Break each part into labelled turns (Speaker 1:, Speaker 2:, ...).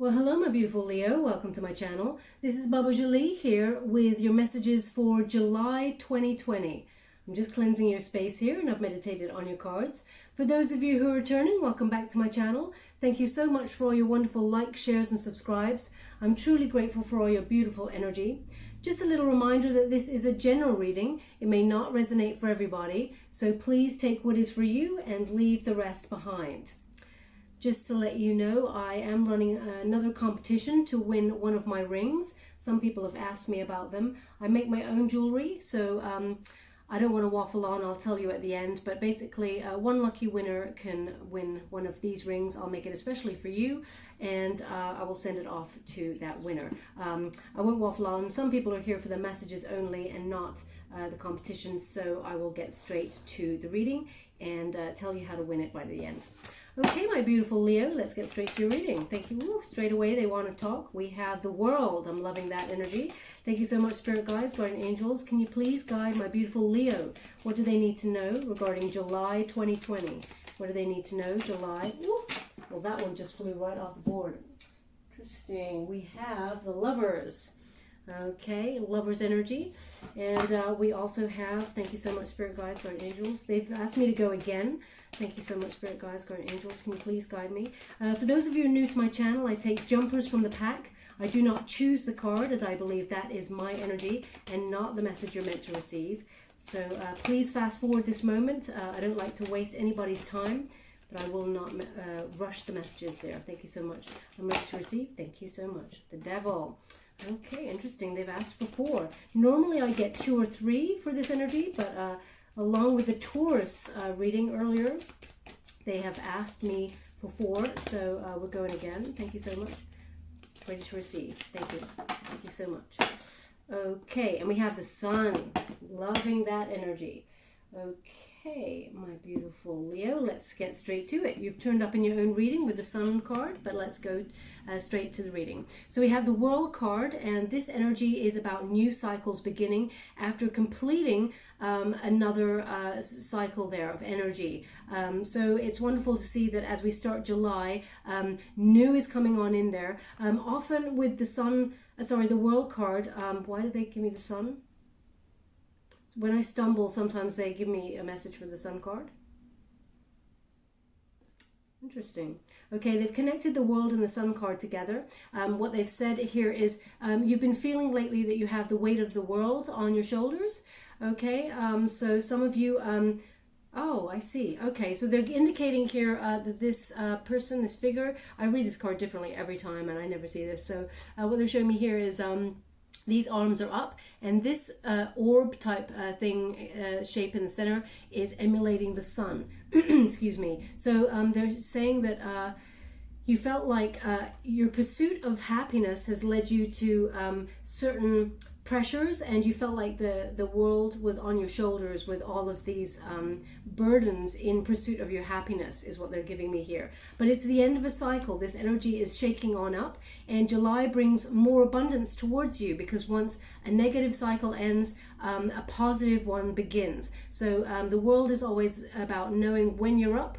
Speaker 1: Well, hello, my beautiful Leo. Welcome to my channel. This is Baba Jolie here with your messages for July 2020. I'm just cleansing your space here and I've meditated on your cards. For those of you who are returning, welcome back to my channel. Thank you so much for all your wonderful likes, shares and subscribes. I'm truly grateful for all your beautiful energy. Just a little reminder that this is a general reading. It may not resonate for everybody, so please take what is for you and leave the rest behind. Just to let you know, I am running another competition to win one of my rings. Some people have asked me about them. I make my own jewelry, so I don't want to waffle on. I'll tell you at the end. But basically, one lucky winner can win one of these rings. I'll make it especially for you, and I will send it off to that winner. I won't waffle on. Some people are here for the messages only and not the competition, so I will get straight to the reading and tell you how to win it by the end. Okay, my beautiful Leo, let's get straight to your reading. Thank you. Ooh, straight away, they want to talk. We have the World. I'm loving that energy. Thank you so much, Spirit Guides, Guardian Angels. Can you please guide my beautiful Leo? What do they need to know regarding July 2020? What do they need to know? July. Ooh, well, that one just flew right off the board. Interesting. We have the Lovers. Okay, Lovers energy. And we also have, thank you so much, Spirit Guides, Guardian Angels. They've asked me to go again. Thank you so much, Spirit Guides, Guardian Angels. Can you please guide me? For those of you new to my channel, I take jumpers from the pack. I do not choose the card, as I believe that is my energy and not the message you're meant to receive. So please fast forward this moment. I don't like to waste anybody's time, but I will not rush the messages there. Thank you so much. I'm ready to receive. Thank you so much. The Devil. Okay, interesting. They've asked for 4. Normally I get 2 or 3 for this energy, but along with the Taurus reading earlier, they have asked me for 4, so we're going again. Thank you so much. Ready to receive. Thank you. Thank you so much. Okay, and we have the Sun. Loving that energy. Okay, my beautiful Leo, let's get straight to it. You've turned up in your own reading with the Sun card, but let's go straight to the reading. So we have the World card, and this energy is about new cycles beginning after completing another cycle there of energy. So it's wonderful to see that as we start July, new is coming on in there. Often with the Sun, the World card, why did they give me the Sun? When I stumble, sometimes they give me a message for the Sun card. Interesting. Okay, they've connected the World and the Sun card together. What they've said here is you've been feeling lately that you have the weight of the world on your shoulders. Okay, so some of you... oh, I see. Okay, so they're indicating here that this person, this figure... I read this card differently every time and I never see this. So what they're showing me here is... these arms are up, and this orb type thing, shape in the center, is emulating the sun. Excuse me. So they're saying that you felt like your pursuit of happiness has led you to certain pressures, and you felt like the world was on your shoulders with all of these burdens in pursuit of your happiness, is what they're giving me here. But it's the end of a cycle. This energy is shaking on up, and July brings more abundance towards you, because once a negative cycle ends, a positive one begins. So the world is always about knowing when you're up,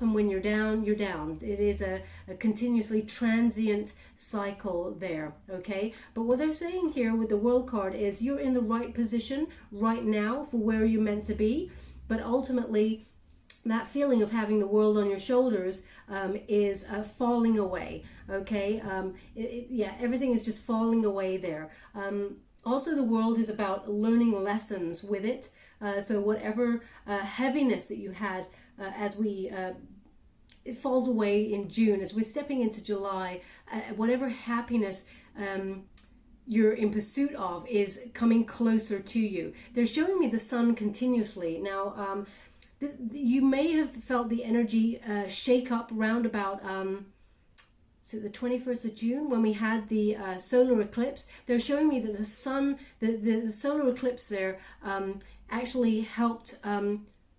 Speaker 1: and when you're down, you're down. It is a continuously transient cycle there, okay? But what they're saying here with the World card is you're in the right position right now for where you're meant to be, but ultimately that feeling of having the world on your shoulders is falling away, okay? Yeah, everything is just falling away there. Also, the World is about learning lessons with it. So whatever heaviness that you had as it falls away in June, as we're stepping into July, whatever happiness you're in pursuit of is coming closer to you. They're showing me the Sun continuously. Now, you may have felt the energy shake up round about... so the 21st of June, when we had the solar eclipse. They're showing me that the sun, the solar eclipse there actually helped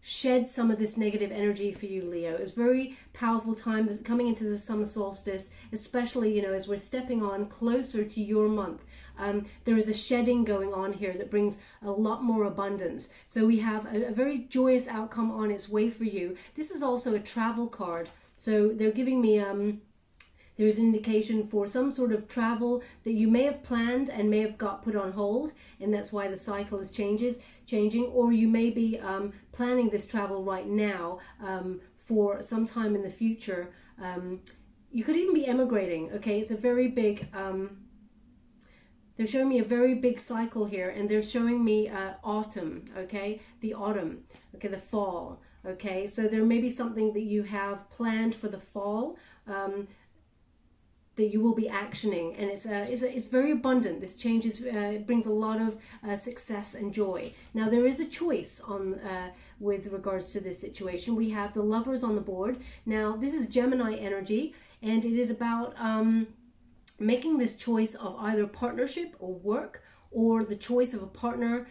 Speaker 1: shed some of this negative energy for you, Leo. It was a very powerful time coming into the summer solstice, especially, you know, as we're stepping on closer to your month. There is a shedding going on here that brings a lot more abundance. So we have a very joyous outcome on its way for you. This is also a travel card. So they're giving me There's an indication for some sort of travel that you may have planned and may have got put on hold, and that's why the cycle is changing, or you may be planning this travel right now for some time in the future. You could even be emigrating, okay? It's a very big, they're showing me a very big cycle here, and they're showing me autumn, okay? The autumn, okay, the fall, okay? So there may be something that you have planned for the fall that you will be actioning, and it's very abundant. This changes, brings a lot of success and joy. Now there is a choice on with regards to this situation. We have the Lovers on the board. Now this is Gemini energy, and it is about making this choice of either partnership or work, or the choice of a partner,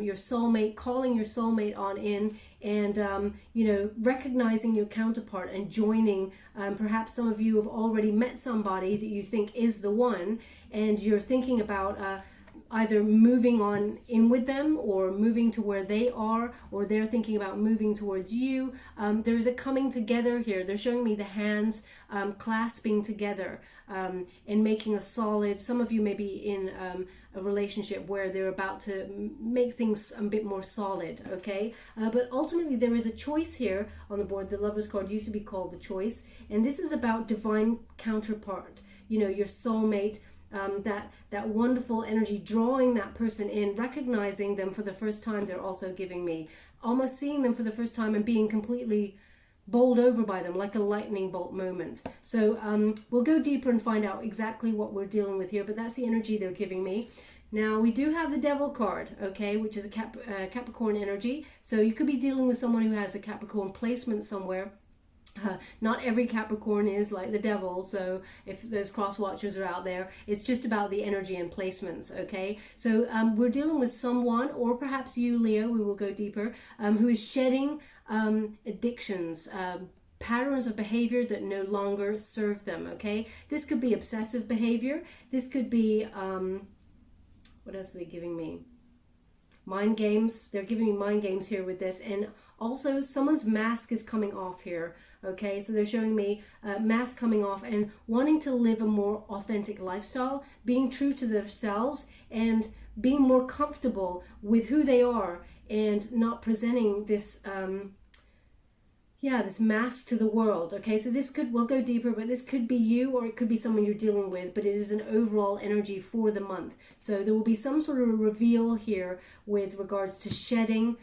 Speaker 1: your soulmate, calling your soulmate on in, and you know, recognizing your counterpart and joining. Perhaps some of you have already met somebody that you think is the one, and you're thinking about either moving on in with them or moving to where they are, or they're thinking about moving towards you. There's a coming together here. They're showing me the hands clasping together and making a solid, some of you may be in a relationship where they're about to make things a bit more solid, okay? But ultimately there is a choice here on the board. The Lovers card used to be called the Choice, and this is about divine counterpart, you know, your soulmate, that wonderful energy, drawing that person in, recognizing them for the first time. They're also giving me almost seeing them for the first time and being completely bowled over by them, like a lightning bolt moment. So we'll go deeper and find out exactly what we're dealing with here, but that's the energy they're giving me. Now we do have the Devil card, okay, which is a Capricorn energy. So you could be dealing with someone who has a Capricorn placement somewhere. Not every Capricorn is like the Devil, so if those cross watchers are out there, it's just about the energy and placements, okay? So we're dealing with someone, or perhaps you, Leo, we will go deeper, who is shedding addictions, patterns of behavior that no longer serve them, okay? This could be obsessive behavior. This could be, what else are they giving me? Mind games. They're giving me mind games here with this, and also someone's mask is coming off here. Okay, so they're showing me mask coming off and wanting to live a more authentic lifestyle, being true to themselves and being more comfortable with who they are, and not presenting this this mask to the world. Okay, so this could, we'll go deeper, but this could be you, or it could be someone you're dealing with, but it is an overall energy for the month. So there will be some sort of a reveal here with regards to shedding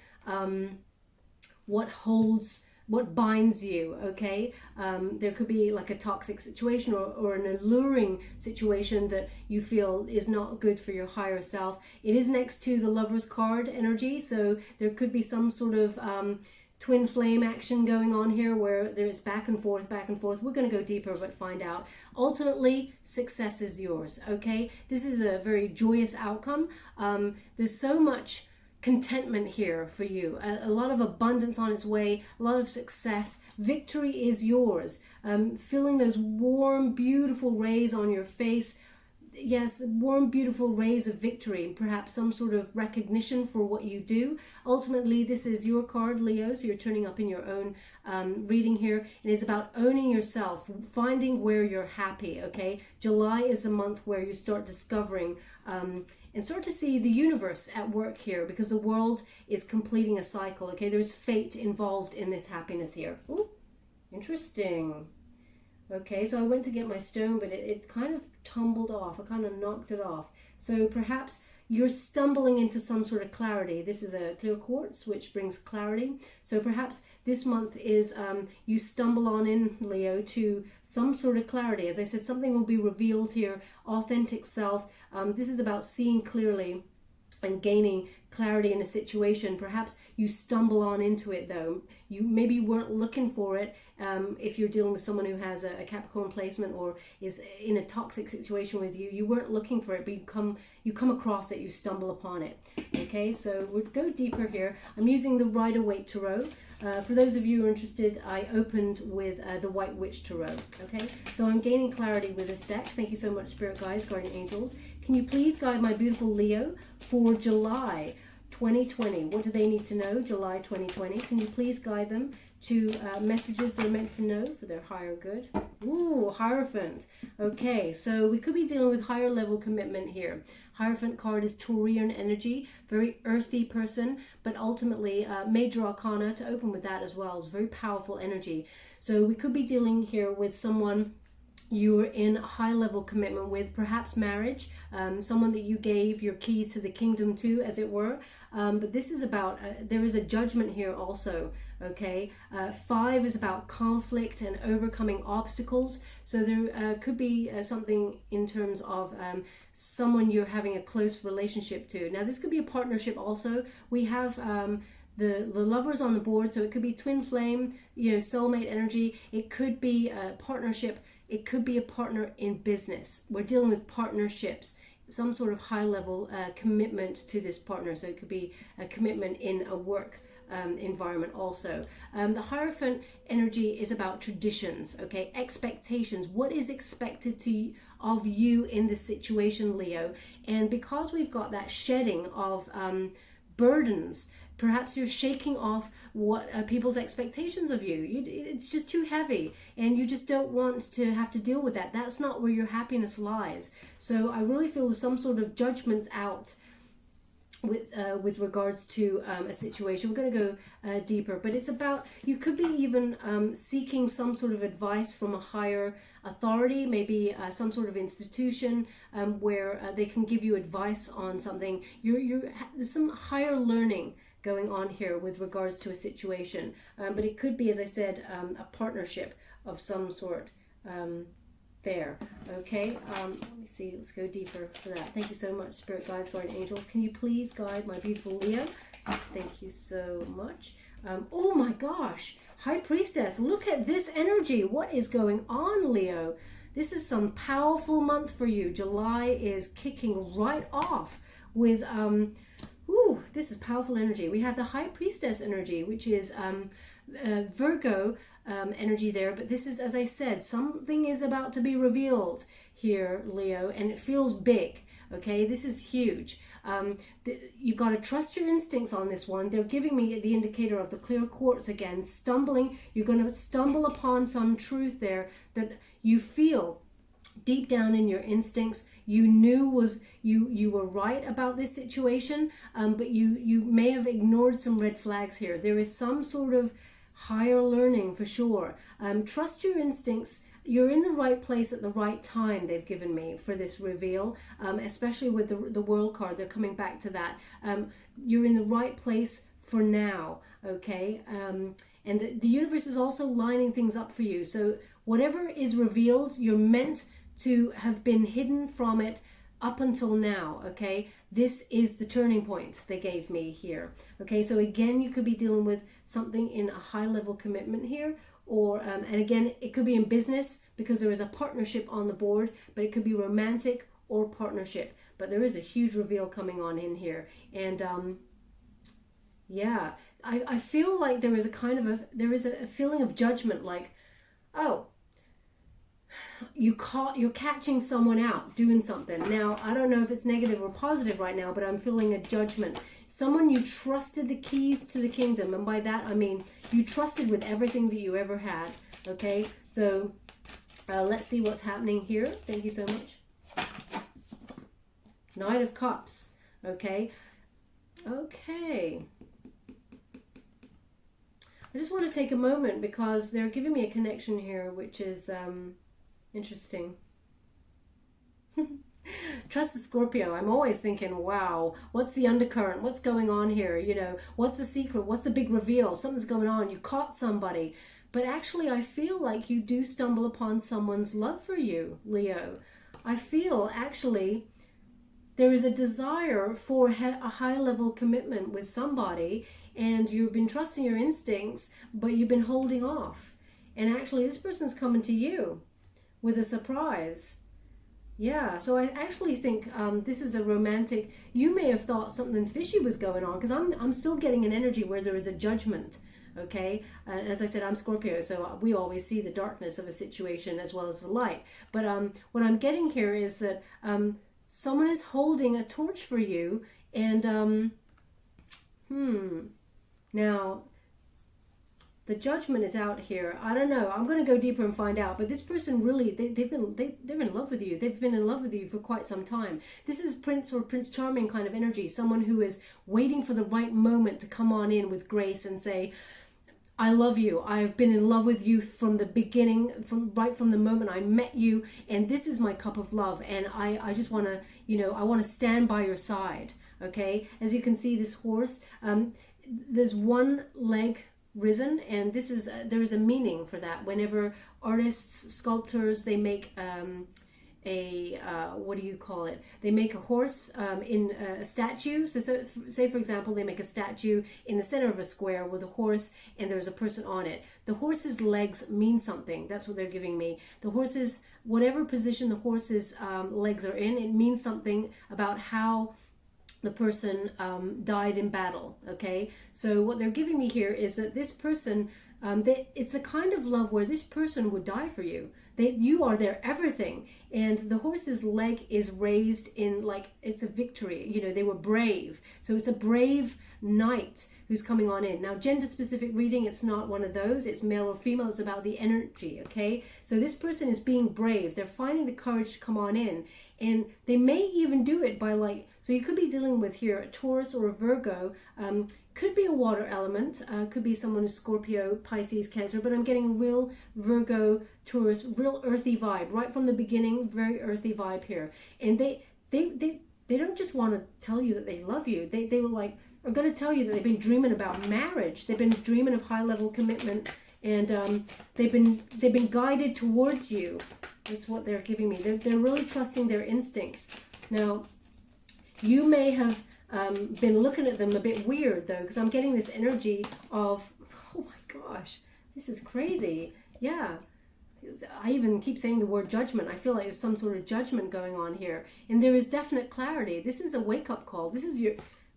Speaker 1: what binds you, okay? There could be like a toxic situation, or an alluring situation that you feel is not good for your higher self. It is next to the Lovers card energy, so there could be some sort of twin flame action going on here where there's back and forth, back and forth. We're going to go deeper, but find out. Ultimately, success is yours, okay? This is a very joyous outcome. There's so much contentment here for you, a lot of abundance on its way, a lot of success. Victory is yours. Feeling those warm, beautiful rays on your face. Yes, warm, beautiful rays of victory, perhaps some sort of recognition for what you do. Ultimately, this is your card, Leo, so you're turning up in your own reading here. And it's about owning yourself, finding where you're happy, okay? July is a month where you start discovering and start to see the universe at work here, because the world is completing a cycle, okay? There's fate involved in this happiness here. Ooh, interesting. Okay, so I went to get my stone, but it kind of tumbled off. I kind of knocked it off. So perhaps you're stumbling into some sort of clarity. This is a clear quartz, which brings clarity. So perhaps this month is you stumble on in, Leo, to some sort of clarity. As I said, something will be revealed here, authentic self. This is about seeing clearly and gaining clarity in a situation. Perhaps you stumble on into it, though. You maybe weren't looking for it. If you're dealing with someone who has a Capricorn placement or is in a toxic situation with you, you weren't looking for it, but you come across it, you stumble upon it. Okay, so we'll go deeper here. I'm using the Rider-Waite Tarot. For those of you who are interested, I opened with the White Witch Tarot. Okay, so I'm gaining clarity with this deck. Thank you so much, Spirit Guides, Guardian Angels. Can you please guide my beautiful Leo for July 2020? What do they need to know? July 2020. Can you please guide them to messages they're meant to know for their higher good. Ooh, Hierophant. Okay, so we could be dealing with higher level commitment here. Hierophant card is Taurian energy, very earthy person, but ultimately major arcana to open with that as well. It's very powerful energy. So we could be dealing here with someone you're in a high level commitment with, perhaps marriage, someone that you gave your keys to the kingdom to, as it were. But this is about, there is a judgment here also, okay? 5 is about conflict and overcoming obstacles. So there could be something in terms of someone you're having a close relationship to. Now this could be a partnership also. We have the lovers on the board, so it could be twin flame, you know, soulmate energy. It could be a partnership. It could be a partner in business. We're dealing with partnerships, some sort of high level commitment to this partner. So it could be a commitment in a work environment also. The Hierophant energy is about traditions, okay? Expectations. What is expected of you in this situation, Leo? And because we've got that shedding of burdens, perhaps you're shaking off what people's expectations of you. It's just too heavy and you just don't want to have to deal with that. That's not where your happiness lies. So I really feel there's some sort of judgments out with regards to a situation. We're going to go deeper, but it's about, you could be even seeking some sort of advice from a higher authority, maybe some sort of institution where they can give you advice on something. There's some higher learning going on here with regards to a situation, but it could be, as I said, a partnership of some sort there. Okay, let me see, let's go deeper for that. Thank you so much, Spirit Guides, Guardian Angels. Can you please guide my beautiful Leo? Thank you so much. Oh my gosh, High Priestess, look at this energy. What is going on, Leo? This is some powerful month for you. July is kicking right off with ooh, this is powerful energy. We have the High Priestess energy, which is Virgo energy there. But this is, as I said, something is about to be revealed here, Leo, and it feels big. Okay, this is huge. You've got to trust your instincts on this one. They're giving me the indicator of the clear quartz again. Stumbling, you're going to stumble upon some truth there that you feel deep down in your instincts. You knew was you were right about this situation, but you may have ignored some red flags here. There is some sort of higher learning for sure. Trust your instincts. You're in the right place at the right time, they've given me for this reveal, especially with the World card. They're coming back to that. You're in the right place for now, okay? And the universe is also lining things up for you. So whatever is revealed, you're meant to have been hidden from it up until now, okay? This is the turning point they gave me here, okay? So again, you could be dealing with something in a high level commitment here, or and again, it could be in business because there is a partnership on the board, but it could be romantic or partnership. But there is a huge reveal coming on in here, and yeah, I feel like there is a feeling of judgment, like, oh, you're catching someone out doing something. Now, I don't know if it's negative or positive right now, but I'm feeling a judgment. Someone you trusted the keys to the kingdom, and by that I mean you trusted with everything that you ever had, okay? So let's see what's happening here. Thank you so much. Knight of Cups, okay? Okay. I just want to take a moment because they're giving me a connection here, which is interesting. Trust the Scorpio. I'm always thinking, wow, what's the undercurrent? What's going on here? You know, what's the secret? What's the big reveal? Something's going on. You caught somebody. But actually, I feel like you do stumble upon someone's love for you, Leo. I feel actually there is a desire for a high-level commitment with somebody, and you've been trusting your instincts, but you've been holding off. And actually, this person's coming to you with a surprise. Yeah, so I actually think this is a romantic, you may have thought something fishy was going on, because I'm still getting an energy where there is a judgment, okay? As I said, I'm Scorpio, so we always see the darkness of a situation as well as the light. But what I'm getting here is that someone is holding a torch for you, and now the Judgment is out here. I don't know. I'm going to go deeper and find out. But this person really, they're in love with you. They've been in love with you for quite some time. This is Prince or Prince Charming kind of energy. Someone who is waiting for the right moment to come on in with grace and say, I love you. I've been in love with you from the beginning, right from the moment I met you. And this is my cup of love. And I just want to, you know, I want to stand by your side. Okay. As you can see, this horse, there's one leg risen, and this is there is a meaning for that. Whenever artists, sculptors, they make what do you call it? They make a horse in a statue. So say for example, they make a statue in the center of a square with a horse, and there's a person on it. The horse's legs mean something. That's what they're giving me. The horse's, whatever position the horse's legs are in, it means something about how the person died in battle. Okay, so what they're giving me here is that this person, it's the kind of love where this person would die for you. You are their everything, and the horse's leg is raised in, like, it's a victory. You know, they were brave, so it's a brave knight who's coming on in. Now, gender specific reading, it's not one of those. It's male or female. It's about the energy. Okay, so this person is being brave. They're finding the courage to come on in, and they may even do it by, like, so you could be dealing with here a Taurus or a Virgo. Could be a water element, could be someone who's Scorpio, Pisces, Cancer, but I'm getting a real Virgo, Taurus, real earthy vibe right from the beginning. Very earthy vibe here, and they don't just want to tell you that they love you. They were like, are going to tell you that they've been dreaming about marriage. They've been dreaming of high level commitment, and they've been guided towards you. That's what they're giving me. They're really trusting their instincts. Now, you may have been looking at them a bit weird though, because I'm getting this energy of, oh my gosh, this is crazy. Yeah, I even keep saying the word judgment. I feel like there's some sort of judgment going on here, and there is definite clarity. This is a wake-up call. This is your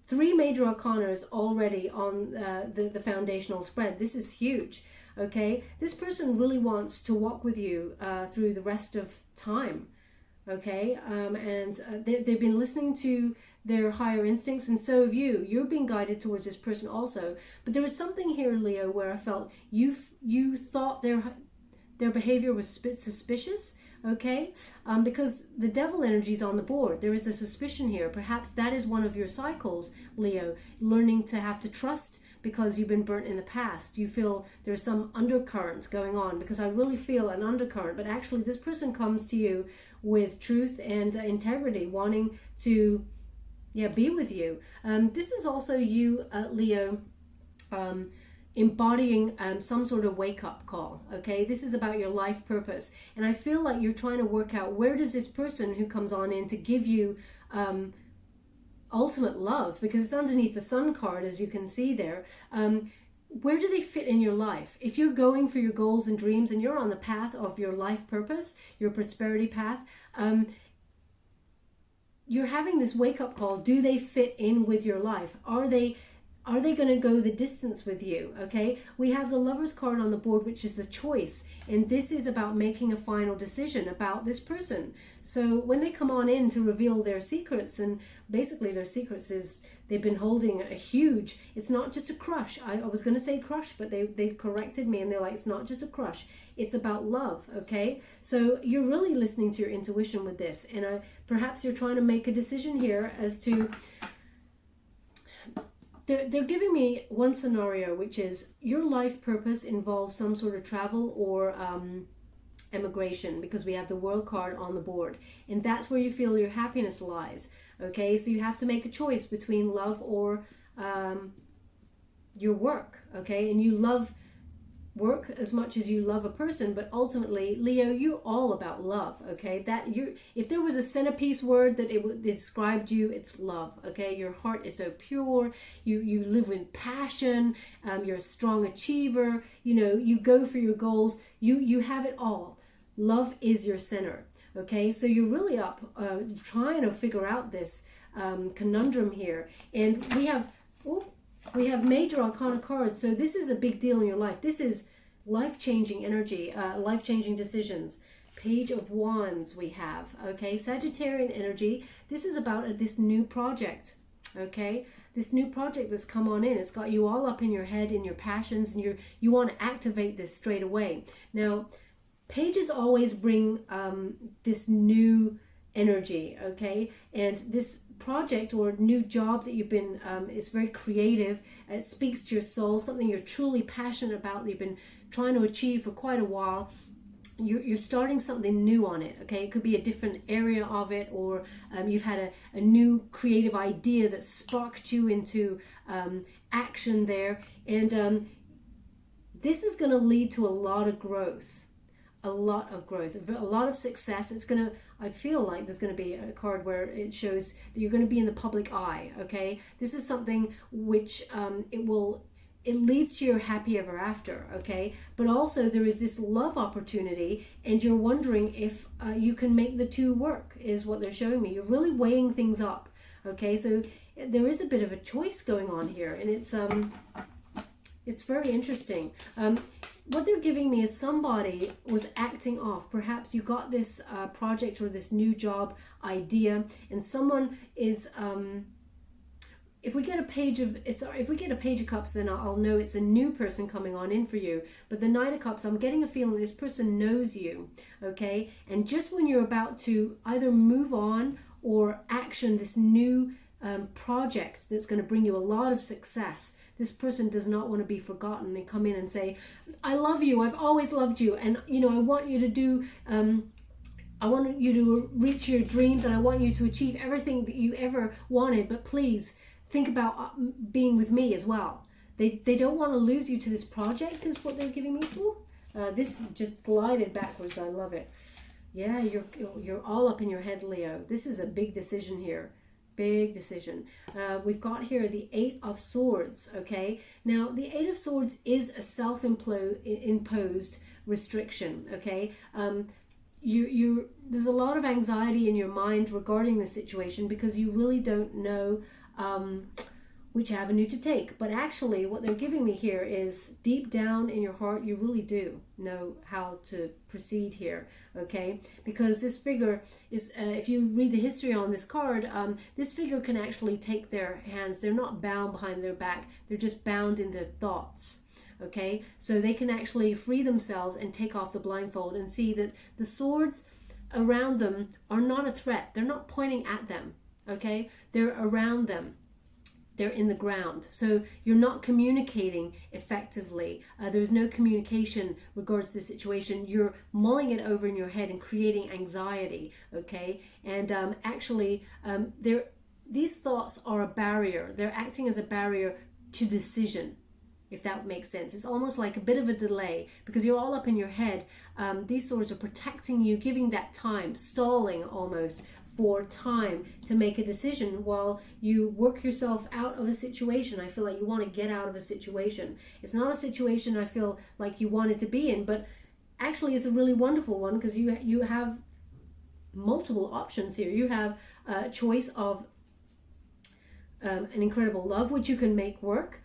Speaker 1: 3 major arcanas already on the foundational spread. This is huge. Okay, this person really wants to walk with you through the rest of time. Okay, and they've been listening to their higher instincts, and so have you. You're being guided towards this person also. But there was something here, Leo, where I felt you thought their behavior was a bit suspicious. Okay, because the devil energy is on the board. There is a suspicion here. Perhaps that is one of your cycles, Leo, learning to have to trust because you've been burnt in the past. You feel there's some undercurrent going on, because I really feel an undercurrent. But actually, this person comes to you with truth and integrity, wanting to be with you. This is also you, Leo, embodying some sort of wake-up call. Okay, this is about your life purpose, and I feel like you're trying to work out, where does this person who comes on in to give you ultimate love, because it's underneath the Sun card, as you can see there, where do they fit in your life? If you're going for your goals and dreams and you're on the path of your life purpose, your prosperity path, you're having this wake-up call. Do they fit in with your life? Are they going to go the distance with you? Okay, we have the Lover's card on the board, which is the choice, and this is about making a final decision about this person. So when they come on in to reveal their secrets, and basically their secrets is they've been holding a huge, it's not just a crush. I was going to say crush, but they corrected me, and they're like, it's not just a crush, it's about love. Okay, so you're really listening to your intuition with this, and perhaps you're trying to make a decision here as to, they're giving me one scenario, which is your life purpose involves some sort of travel or emigration, because we have the World card on the board, and that's where you feel your happiness lies. Okay, so you have to make a choice between love or your work. Okay, and you love work as much as you love a person, but ultimately, Leo, you're all about love. Okay, that if there was a centerpiece word that it described you, it's love. Okay, your heart is so pure, you live with passion, you're a strong achiever, you know, you go for your goals, you have it all. Love is your center. Okay, so you're really up trying to figure out this conundrum here, and we have major arcana cards. So this is a big deal in your life. This is life-changing energy, life-changing decisions. Page of Wands we have. Okay, Sagittarian energy. This is about this new project. okay? This new project that's come on in, it's got you all up in your head, in your passions, and you want to activate this straight away. Now, pages always bring this new energy, okay? And this project or new job that you've been, is very creative. It speaks to your soul, something you're truly passionate about, that you've been trying to achieve for quite a while. You're starting something new on it, okay? It could be a different area of it, or you've had a new creative idea that sparked you into action there. And this is going to lead to a lot of growth, a lot of success. It's going to, I feel like there's going to be a card where it shows that you're going to be in the public eye, okay? This is something which it leads to your happy ever after, okay? But also there is this love opportunity, and you're wondering if you can make the two work, is what they're showing me. You're really weighing things up, okay? So there is a bit of a choice going on here, and it's very interesting. What they're giving me is somebody was acting off. Perhaps you got this project or this new job idea, and someone is... If we get a page of cups, then I'll know it's a new person coming on in for you. But the Knight of Cups, I'm getting a feeling this person knows you, okay? And just when you're about to either move on or action this new project that's going to bring you a lot of success, this person does not want to be forgotten. They come in and say, I love you, I've always loved you, and I want you to do... I want you to reach your dreams, and I want you to achieve everything that you ever wanted, but please... think about being with me as well. They don't want to lose you to this project, is what they're giving me. This just glided backwards. I love it. Yeah, you're all up in your head, Leo. This is a big decision here. Big decision. We've got here the Eight of Swords, okay? Now, the Eight of Swords is a self-imposed restriction, okay? There's a lot of anxiety in your mind regarding the situation because you really don't know which avenue to take. But actually what they're giving me here is deep down in your heart you really do know how to proceed here, okay? Because this figure is, if you read the history on this card, this figure can actually take their hands. They're not bound behind their back, they're just bound in their thoughts, okay? So they can actually free themselves and take off the blindfold and see that the swords around them are not a threat. They're not pointing at them, okay? They're around them. They're in the ground. So you're not communicating effectively. There's no communication regards to the situation. You're mulling it over in your head and creating anxiety, okay? And actually, these thoughts are a barrier. They're acting as a barrier to decision, if that makes sense. It's almost like a bit of a delay because you're all up in your head. These swords are protecting you, giving that time, stalling almost, for time to make a decision while you work yourself out of a situation. I feel like you want to get out of a situation. It's not a situation I feel like you wanted to be in, but actually it's a really wonderful one because you have multiple options here. You have a choice of an incredible love, which you can make work,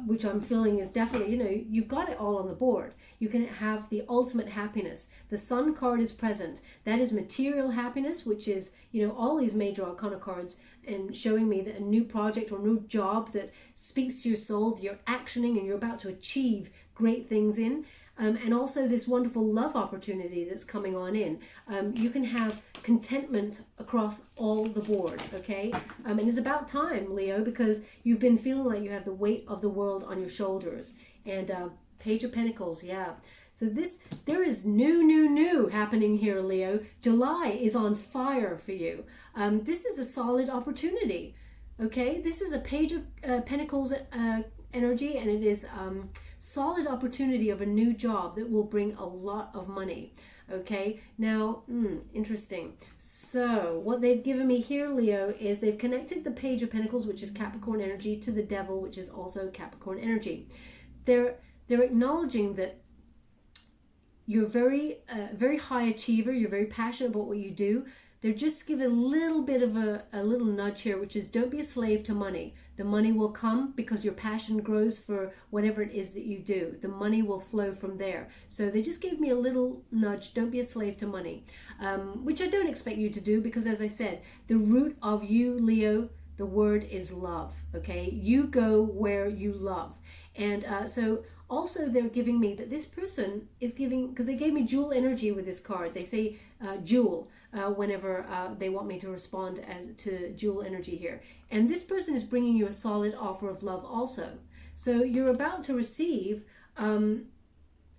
Speaker 1: which I'm feeling is definitely, you've got it all on the board. You can have the ultimate happiness. The Sun card is present. That is material happiness, which is, all these major Arcana cards and showing me that a new project or new job that speaks to your soul, that you're actioning and you're about to achieve great things in. And also this wonderful love opportunity that's coming on in. You can have contentment across all the board, okay? And it's about time, Leo, because you've been feeling like you have the weight of the world on your shoulders. And Page of Pentacles, yeah. So there is new happening here, Leo. July is on fire for you. This is a solid opportunity, okay? This is a Page of Pentacles energy, and it is solid opportunity of a new job that will bring a lot of money, okay? Now, interesting. So what they've given me here, Leo, is they've connected the Page of Pentacles, which is Capricorn energy, to the Devil, which is also Capricorn energy. They're acknowledging that you're very high achiever. You're very passionate about what you do. They're just giving a little bit of a little nudge here, which is don't be a slave to money. The money will come because your passion grows for whatever it is that you do. The money will flow from there. So they just gave me a little nudge. Don't be a slave to money, which I don't expect you to do because, as I said, the root of you, Leo, The word is love, okay? You go where you love. And so also they're giving me that this person is giving, because they gave me jewel energy with this card. They say jewel whenever they want me to respond as to jewel energy here. And this person is bringing you a solid offer of love also. So you're about to receive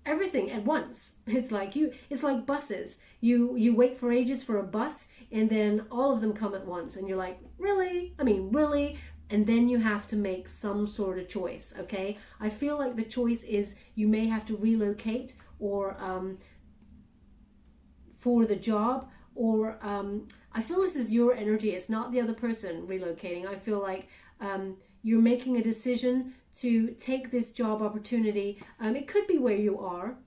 Speaker 1: everything at once. It's like buses. You wait for ages for a bus, and then all of them come at once, and you're like, really? I mean, really? And then you have to make some sort of choice, okay? I feel like the choice is you may have to relocate, or for the job, or I feel this is your energy. It's not the other person relocating. I feel like you're making a decision to take this job opportunity. It could be where you are.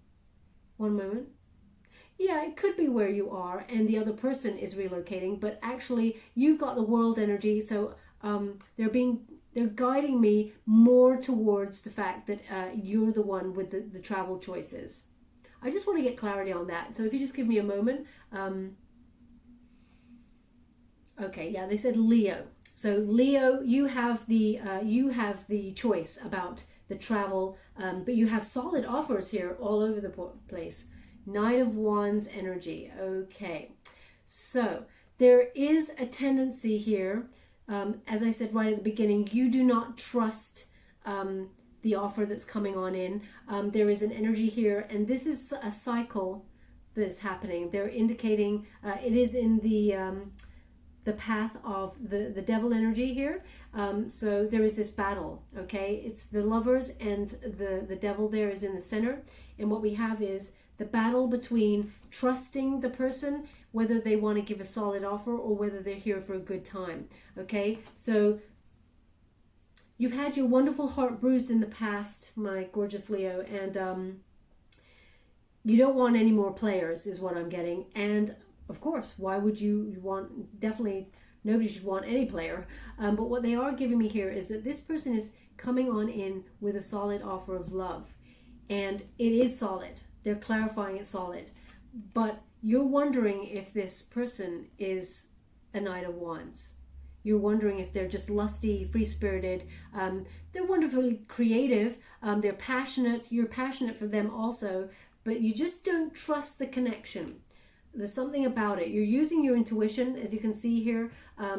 Speaker 1: One moment. Yeah, it could be where you are and the other person is relocating, but actually you've got the world energy. So they're guiding me more towards the fact that you're the one with the travel choices. I just want to get clarity on that. So if you just give me a moment. Okay, yeah, they said Leo. So Leo, you have the choice about the travel, but you have solid offers here all over the place. Knight of Wands energy. Okay, so there is a tendency here, as I said right at the beginning, you do not trust the offer that's coming on in. There is an energy here, and this is a cycle that's happening. They're indicating it is in the path of the devil energy here. So there is this battle, okay? It's the lovers, and the devil there is in the center. And what we have is the battle between trusting the person, whether they want to give a solid offer or whether they're here for a good time, okay? So you've had your wonderful heart bruised in the past, my gorgeous Leo, and you don't want any more players is what I'm getting. And of course, why would you want? Definitely nobody should want any player. But what they are giving me here is that this person is coming on in with a solid offer of love. And it is solid. They're clarifying it's solid. But you're wondering if this person is a Knight of Wands. You're wondering if they're just lusty, free-spirited. They're wonderfully creative. They're passionate. You're passionate for them also. But you just don't trust the connection. There's something about it. You're using your intuition, as you can see here.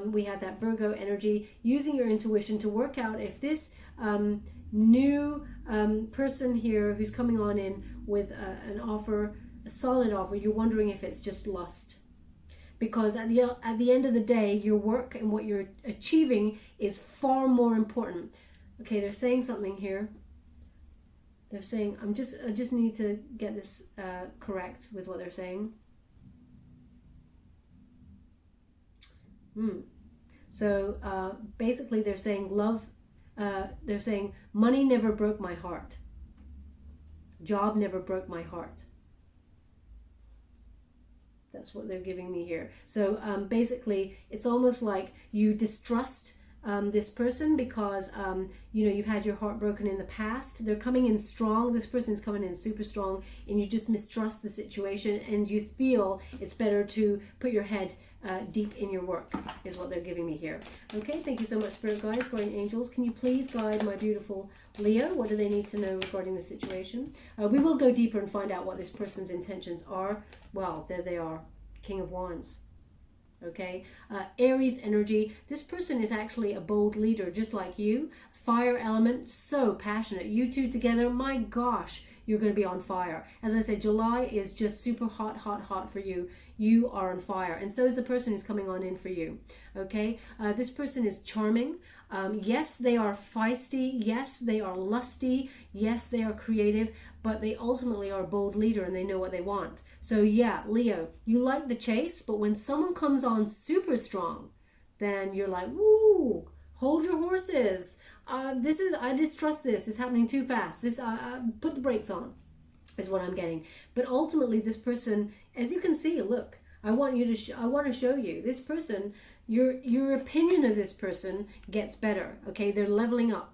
Speaker 1: We have that Virgo energy, using your intuition to work out if this new person here who's coming on in with an offer, a solid offer, you're wondering if it's just lust. Because at the end of the day, your work and what you're achieving is far more important. Okay, they're saying something here. They're saying, I just need to get this correct with what they're saying. So basically they're saying love, they're saying money never broke my heart. Job never broke my heart. That's what they're giving me here. So basically it's almost like you distrust this person because you've had your heart broken in the past. They're coming in strong. This person's coming in super strong, and you just mistrust the situation, and you feel it's better to put your head deep in your work, is what they're giving me here. Okay, thank you so much, Spirit Guides, Guardian Angels. Can you please guide my beautiful Leo? What do they need to know regarding the situation? We will go deeper and find out what this person's intentions are. Well, there they are. King of Wands. Okay, Aries energy. This person is actually a bold leader, just like you. Fire element, so passionate. You two together, my gosh, you're going to be on fire. As I said, July is just super hot, hot, hot for you. You are on fire, and so is the person who's coming on in for you. Okay, this person is charming. Yes, they are feisty. Yes, they are lusty. Yes, they are creative, but they ultimately are a bold leader, and they know what they want. So yeah, Leo, you like the chase, but when someone comes on super strong, then you're like, woo, hold your horses. I distrust this. It's happening too fast. Put the brakes on, is what I'm getting. But ultimately, this person, as you can see, look, I want to show you this person. Your opinion of this person gets better. Okay, they're leveling up.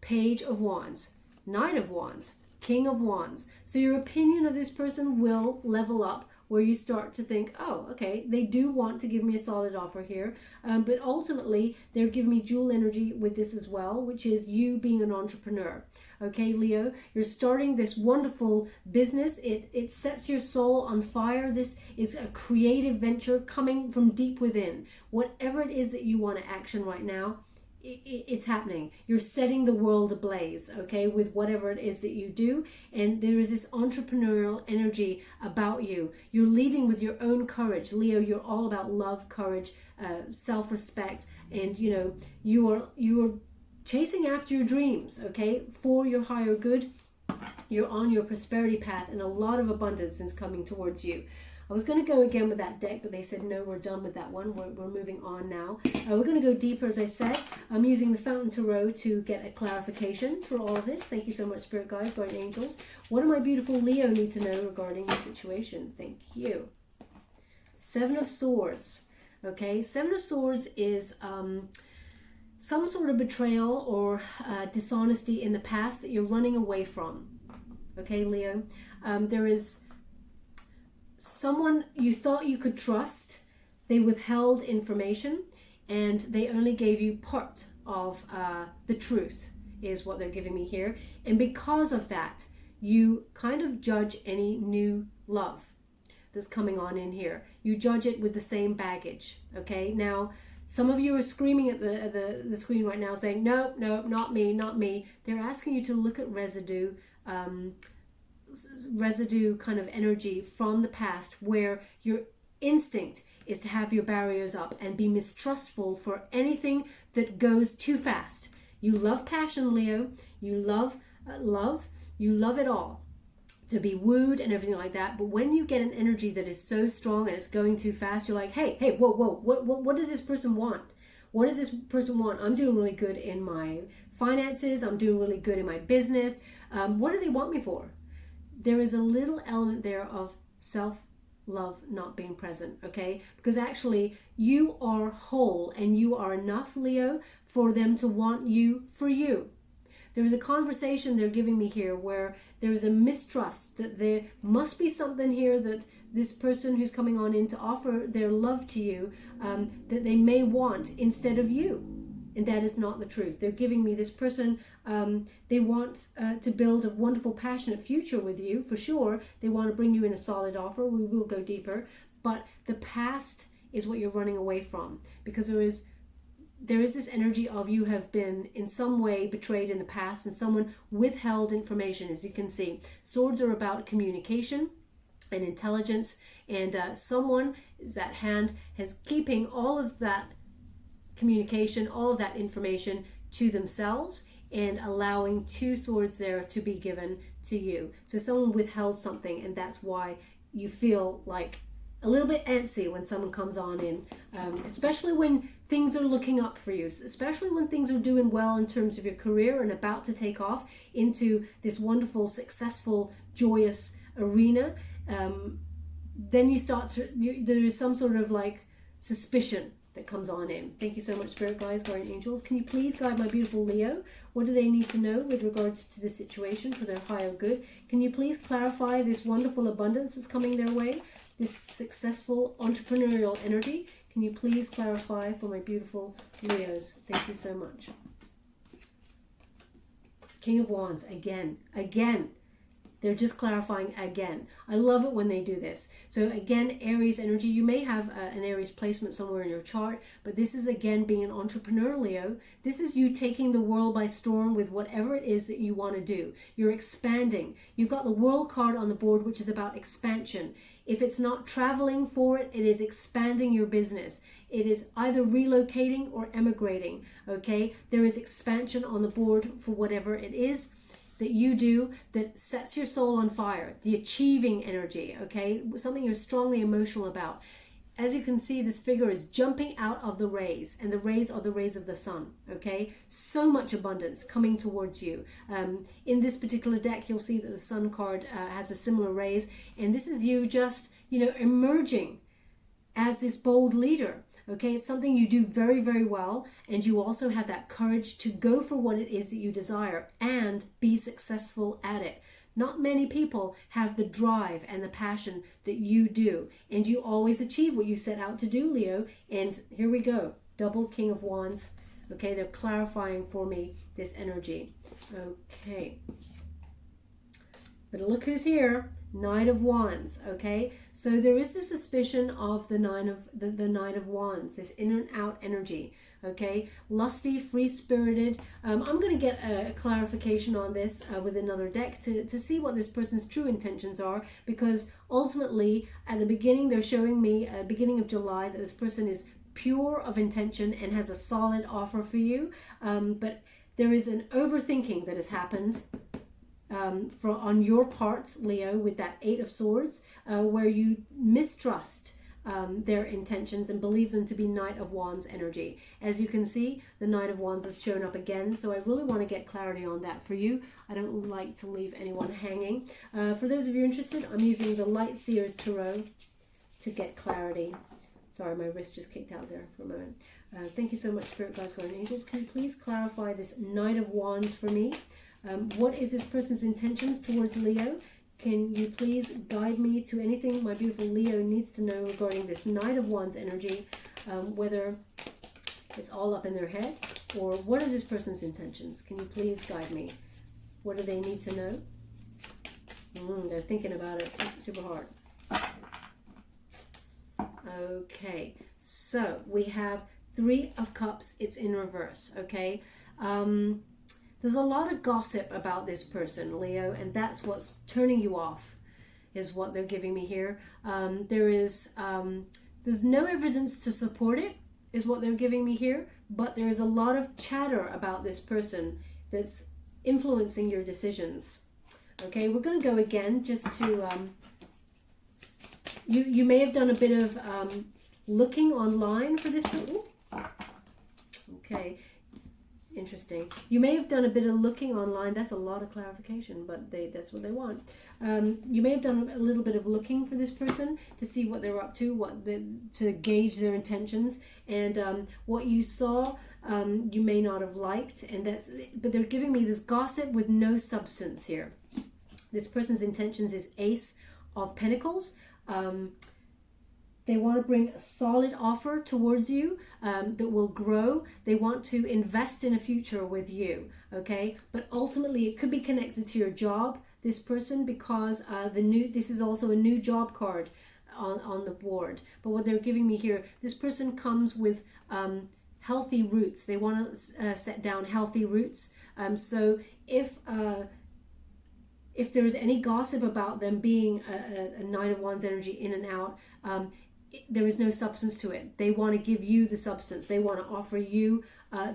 Speaker 1: Page of Wands, Knight of Wands, King of Wands. So your opinion of this person will level up where you start to think, oh, okay, they do want to give me a solid offer here, but ultimately they're giving me dual energy with this as well, which is you being an entrepreneur. Okay, Leo, you're starting this wonderful business. It sets your soul on fire. This is a creative venture coming from deep within. Whatever it is that you want to action right now, it's happening. You're setting the world ablaze, okay, with whatever it is that you do. And there is this entrepreneurial energy about you. You're leading with your own courage. Leo, you're all about love, courage, self-respect, and you are chasing after your dreams, okay, for your higher good. You're on your prosperity path, and a lot of abundance is coming towards you. I was going to go again with that deck, but they said, no, we're done with that one. We're moving on now. We're going to go deeper, as I said. I'm using the Fountain Tarot to get a clarification for all of this. Thank you so much, Spirit Guides, Guardian Angels. What do my beautiful Leo need to know regarding the situation? Thank you. Seven of Swords. Okay, Seven of Swords is some sort of betrayal or dishonesty in the past that you're running away from. Okay, Leo. There is someone you thought you could trust. They withheld information and they only gave you part of the truth, is what they're giving me here. And because of that, you kind of judge any new love that's coming on in here. You judge it with the same baggage. Okay, now some of you are screaming at the screen right now saying, no, not me, not me. They're asking you to look at residue kind of energy from the past, where your instinct is to have your barriers up and be mistrustful for anything that goes too fast. You love passion, Leo. You love love. You love it all, to be wooed and everything like that. But when you get an energy that is so strong and it's going too fast, you're like, hey, whoa, what does this person want? What does this person want? I'm doing really good in my finances. I'm doing really good in my business. What do they want me for? There is a little element there of self-love not being present, okay? Because actually you are whole and you are enough, Leo, for them to want you for you. There is a conversation they're giving me here where there is a mistrust that there must be something here that this person who's coming on in to offer their love to you, that they may want instead of you. And that is not the truth. They're giving me this person, they want to build a wonderful, passionate future with you, for sure. They want to bring you in a solid offer. We will go deeper. But the past is what you're running away from, because there is this energy of you have been in some way betrayed in the past and someone withheld information, as you can see. Swords are about communication and intelligence, and someone, is that hand, is keeping all of that communication, all of that information to themselves and allowing two swords there to be given to you. So someone withheld something, and that's why you feel like a little bit antsy when someone comes on in, especially when things are looking up for you, especially when things are doing well in terms of your career and about to take off into this wonderful, successful, joyous arena. Then you start to, there is some sort of like suspicion that comes on in. Thank you so much, Spirit Guides, Guardian Angels. Can you please guide my beautiful Leo? What do they need to know with regards to this situation for their higher good? Can you please clarify this wonderful abundance that's coming their way? This successful entrepreneurial energy? Can you please clarify for my beautiful Leos? Thank you so much. King of Wands, again. They're just clarifying again. I love it when they do this. So again, Aries energy. You may have an Aries placement somewhere in your chart, but this is again being an entrepreneur, Leo. This is you taking the world by storm with whatever it is that you want to do. You're expanding. You've got the World card on the board, which is about expansion. If it's not traveling for it, it is expanding your business. It is either relocating or emigrating, okay? There is expansion on the board for whatever it is that you do that sets your soul on fire. The achieving energy, okay? Something you're strongly emotional about. As you can see, this figure is jumping out of the rays, and the rays are the rays of the sun, okay? So much abundance coming towards you. In this particular deck, you'll see that the sun card has a similar rays, and this is you just, emerging as this bold leader. Okay, it's something you do very, very well, and you also have that courage to go for what it is that you desire and be successful at it. Not many people have the drive and the passion that you do. And you always achieve what you set out to do, Leo. And here we go. Double King of Wands. Okay, they're clarifying for me this energy. Okay. But look who's here. Knight of Wands. Okay, so there is a suspicion of the Knight of Wands, this in and out energy. Okay, lusty, free-spirited. I'm going to get a clarification on this with another deck to see what this person's true intentions are, because ultimately at the beginning they're showing me beginning of July that this person is pure of intention and has a solid offer for you, but there is an overthinking that has happened on your part, Leo, with that Eight of Swords, where you mistrust their intentions and believe them to be Knight of Wands energy. As you can see, the Knight of Wands has shown up again, so I really want to get clarity on that for you. I don't like to leave anyone hanging. For those of you interested, I'm using the Light Seers Tarot to get clarity. Sorry, my wrist just kicked out there for a moment. Thank you so much, Spirit Guides, Guardian Angels. Can you please clarify this Knight of Wands for me? What is this person's intentions towards Leo? Can you please guide me to anything my beautiful Leo needs to know regarding this Knight of Wands energy, whether it's all up in their head, or what is this person's intentions? Can you please guide me? What do they need to know? They're thinking about it super hard. Okay, so we have Three of Cups. It's in reverse, okay? There's a lot of gossip about this person, Leo, and that's what's turning you off, is what they're giving me here. There's no evidence to support it, is what they're giving me here, but there is a lot of chatter about this person that's influencing your decisions. Okay, we're going to go again just to... You may have done a bit of looking online for this person. Okay. Interesting. You may have done a bit of looking online. That's a lot of clarification, but that's what they want. You may have done a little bit of looking for this person to see what they're up to, to gauge their intentions, and what you saw you may not have liked, but they're giving me this gossip with no substance here. This person's intentions is Ace of Pentacles. They want to bring a solid offer towards you that will grow. They want to invest in a future with you, okay? But ultimately, it could be connected to your job, this person, because this is also a new job card on the board. But what they're giving me here, this person comes with healthy roots. They want to set down healthy roots. So if there's any gossip about them being a Knight of Wands energy in and out, there is no substance to it. They want to give you the substance. They want to offer you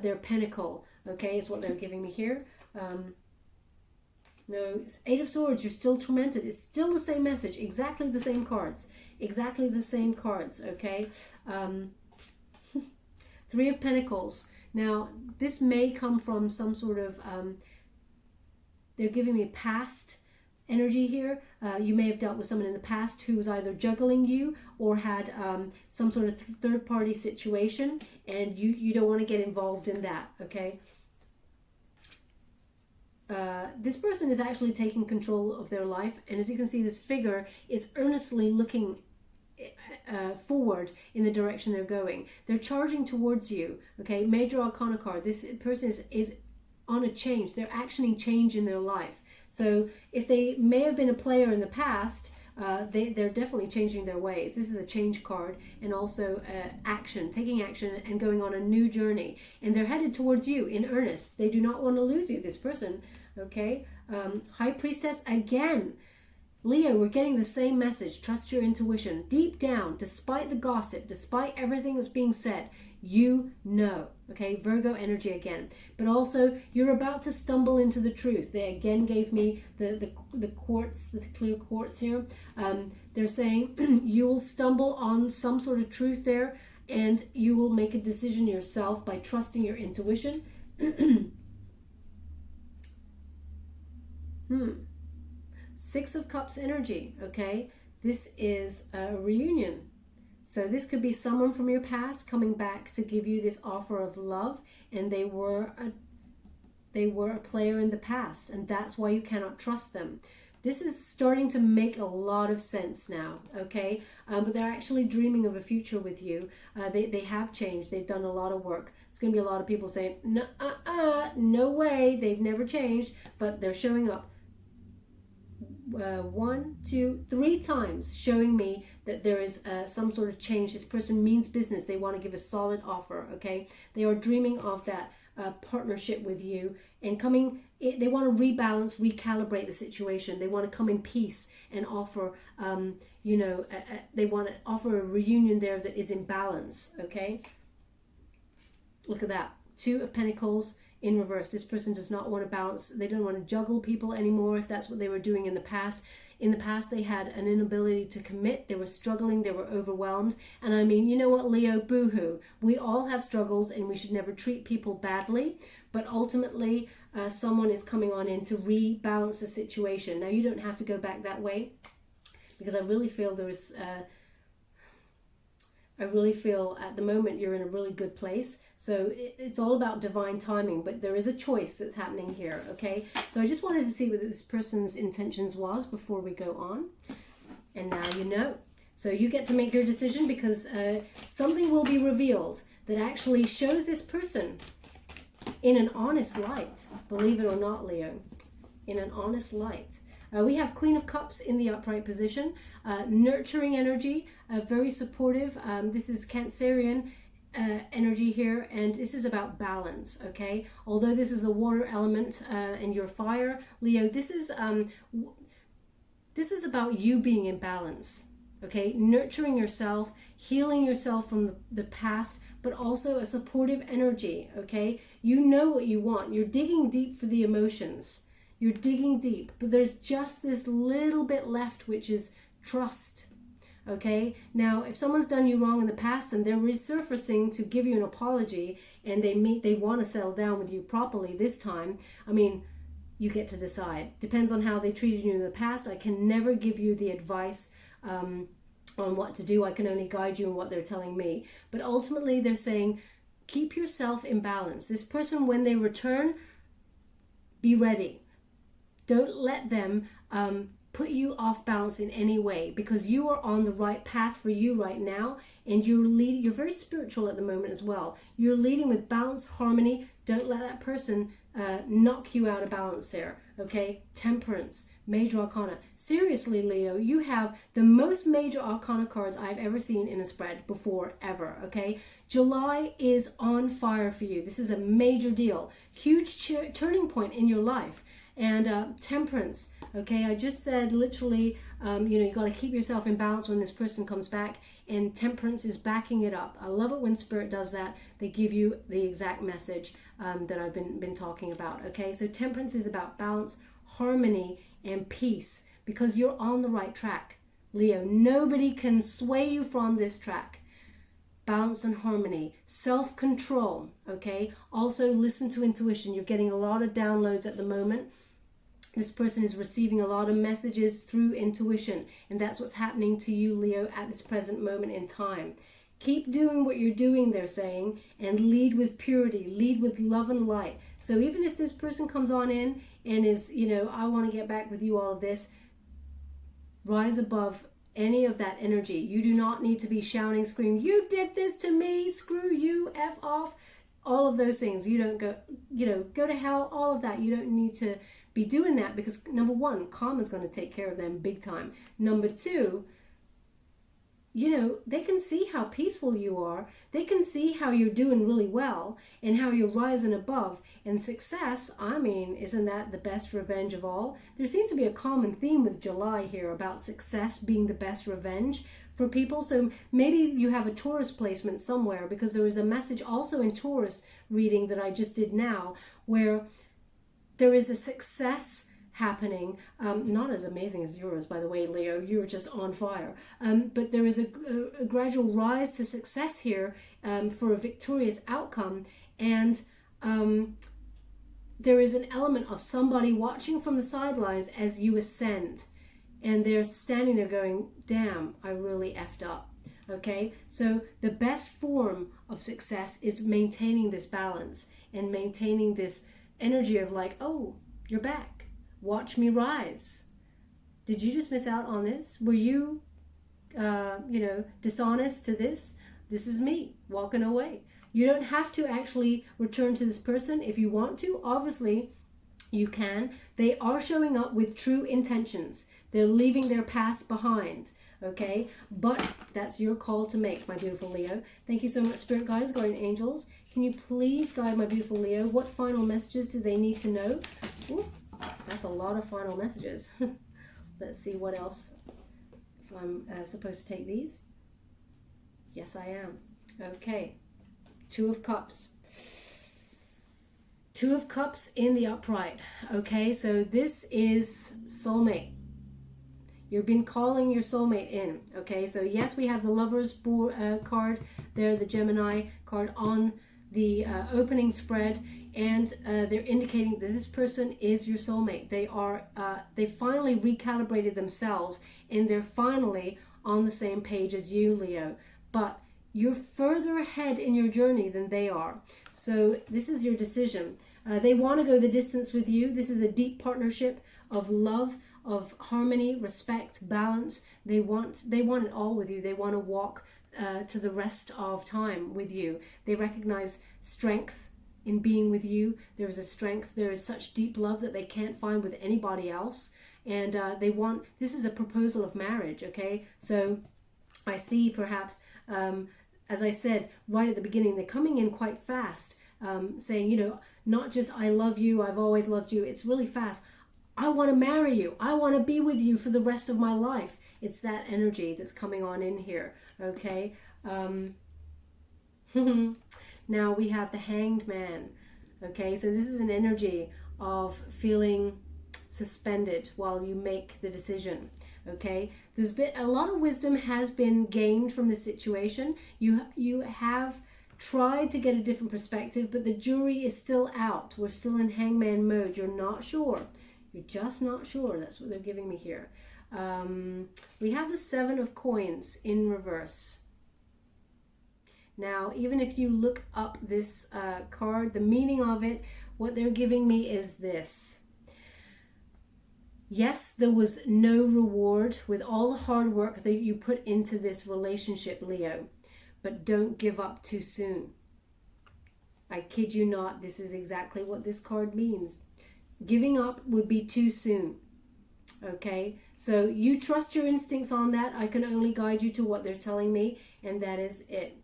Speaker 1: their pentacle. Okay, is what they're giving me here. No, it's Eight of Swords. You're still tormented. It's still the same message. Exactly the same cards. Exactly the same cards. Okay. Three of Pentacles. Now, this may come from some sort of... they're giving me past energy here. You may have dealt with someone in the past who was either juggling you or had some sort of third-party situation, and you don't want to get involved in that, okay? This person is actually taking control of their life, and as you can see, this figure is earnestly looking forward in the direction they're going. They're charging towards you, okay? Major Arcana card. This person is on a change. They're actioning change in their life. So if they may have been a player in the past, they're definitely changing their ways. This is a change card, and also action, taking action and going on a new journey. And they're headed towards you in earnest. They do not want to lose you, this person. Okay? High Priestess again. Leo, we're getting the same message. Trust your intuition. Deep down, despite the gossip, despite everything that's being said, you know. Okay, Virgo energy again. But also, you're about to stumble into the truth. They again gave me the quartz, the clear quartz here. They're saying you will stumble on some sort of truth there, and you will make a decision yourself by trusting your intuition. Six of Cups energy, okay? This is a reunion. So this could be someone from your past coming back to give you this offer of love, and they were a player in the past, and that's why you cannot trust them. This is starting to make a lot of sense now, okay? But they're actually dreaming of a future with you. They have changed. They've done a lot of work. It's going to be a lot of people saying, no, no way, they've never changed, but they're showing up. 1, 2, 3 times showing me that there is some sort of change. This person means business. They want to give a solid offer, okay? They are dreaming of that partnership with you and coming. They want to rebalance, recalibrate the situation. They want to come in peace and offer, they want to offer a reunion there that is in balance, okay? Look at that. 2 of Pentacles in reverse. This person does not want to balance. They don't want to juggle people anymore if that's what they were doing in the past. In the past, they had an inability to commit. They were struggling. They were overwhelmed. And I mean, you know what, Leo, boo-hoo. We all have struggles and we should never treat people badly. But ultimately, someone is coming on in to rebalance the situation. Now, you don't have to go back that way because I really feel there's... I really feel at the moment you're in a really good place. So it's all about divine timing, but there is a choice that's happening here, okay? So I just wanted to see what this person's intentions was before we go on. And now you know. So you get to make your decision because something will be revealed that actually shows this person in an honest light. Believe it or not, Leo, in an honest light. We have Queen of Cups in the upright position, nurturing energy, very supportive. This is Cancerian energy here, and this is about balance, okay? Although this is a water element and you're fire, Leo, this is about you being in balance, okay? Nurturing yourself, healing yourself from the past, but also a supportive energy, okay? You know what you want. You're digging deep for the emotions. You're digging deep, but there's just this little bit left, which is trust, okay? Now, if someone's done you wrong in the past and they're resurfacing to give you an apology and they want to settle down with you properly this time, I mean, you get to decide. Depends on how they treated you in the past. I can never give you the advice on what to do. I can only guide you in what they're telling me. But ultimately, they're saying, keep yourself in balance. This person, when they return, be ready. Don't let them put you off balance in any way, because you are on the right path for you right now, and you're very spiritual at the moment as well. You're leading with balance, harmony. Don't let that person knock you out of balance there, okay? Temperance, Major Arcana. Seriously, Leo, you have the most Major Arcana cards I've ever seen in a spread before, ever, okay? July is on fire for you. This is a major deal. Huge turning point in your life. And Temperance, okay, I just said literally, you got to keep yourself in balance when this person comes back, and Temperance is backing it up. I love it when Spirit does that. They give you the exact message that I've been talking about, okay? So Temperance is about balance, harmony, and peace, because you're on the right track, Leo. Nobody can sway you from this track. Balance and harmony, self-control, okay? Also, listen to intuition. You're getting a lot of downloads at the moment. This person is receiving a lot of messages through intuition, and that's what's happening to you, Leo, at this present moment in time. Keep doing what you're doing, they're saying, and lead with purity, lead with love and light. So even if this person comes on in and is, I want to get back with you, all of this, rise above any of that energy. You do not need to be shouting, screaming, you did this to me, screw you, F off, all of those things. You don't go to hell, all of that. You don't need to be doing that, because number one, karma's going to take care of them big time. Number two, they can see how peaceful you are. They can see how you're doing really well and how you're rising above. And success, I mean, isn't that the best revenge of all? There seems to be a common theme with July here about success being the best revenge for people. So maybe you have a Taurus placement somewhere, because there was a message also in Taurus reading that I just did now, where there is a success happening, not as amazing as yours, by the way, Leo, you're just on fire, but there is a gradual rise to success here for a victorious outcome, and there is an element of somebody watching from the sidelines as you ascend, and they're standing there going, damn, I really effed up, okay? So the best form of success is maintaining this balance and maintaining this energy of like, oh, you're back. Watch me rise. Did you just miss out on this? Were you, dishonest to this? This is me walking away. You don't have to actually return to this person if you want to. Obviously, you can. They are showing up with true intentions. They're leaving their past behind, okay? But that's your call to make, my beautiful Leo. Thank you so much, Spirit Guides, Guardian Angels. Can you please guide my beautiful Leo? What final messages do they need to know? Ooh, that's a lot of final messages. Let's see what else. If I'm supposed to take these. Yes, I am. Okay. Two of Cups. Two of Cups in the upright. Okay, so this is soulmate. You've been calling your soulmate in. Okay, so yes, we have the Lovers card there, the Gemini card on the opening spread, and they're indicating that this person is your soulmate. They finally recalibrated themselves, and they're finally on the same page as you, Leo. But you're further ahead in your journey than they are. So this is your decision. They want to go the distance with you. This is a deep partnership of love, of harmony, respect, balance. They want it all with you. They want to walk to the rest of time with you. They recognize strength in being with you. There is a strength. There is such deep love that they can't find with anybody else. And this is a proposal of marriage, okay? So I see perhaps, as I said right at the beginning, they're coming in quite fast, saying, not just I love you, I've always loved you. It's really fast. I want to marry you. I want to be with you for the rest of my life. It's that energy that's coming on in here, okay? Now we have the Hanged Man, okay? So this is an energy of feeling suspended while you make the decision. Okay, there's been a lot of wisdom has been gained from this situation. You have tried to get a different perspective, but the jury is still out. We're still in hangman mode. You're not sure. You're just not sure. That's what they're giving me here. We have the Seven of Coins in reverse. Now, even if you look up this card, the meaning of it, what they're giving me is this. Yes, there was no reward with all the hard work that you put into this relationship, Leo, but don't give up too soon. I kid you not, this is exactly what this card means. Giving up would be too soon, okay? So you trust your instincts on that. I can only guide you to what they're telling me, and that is it.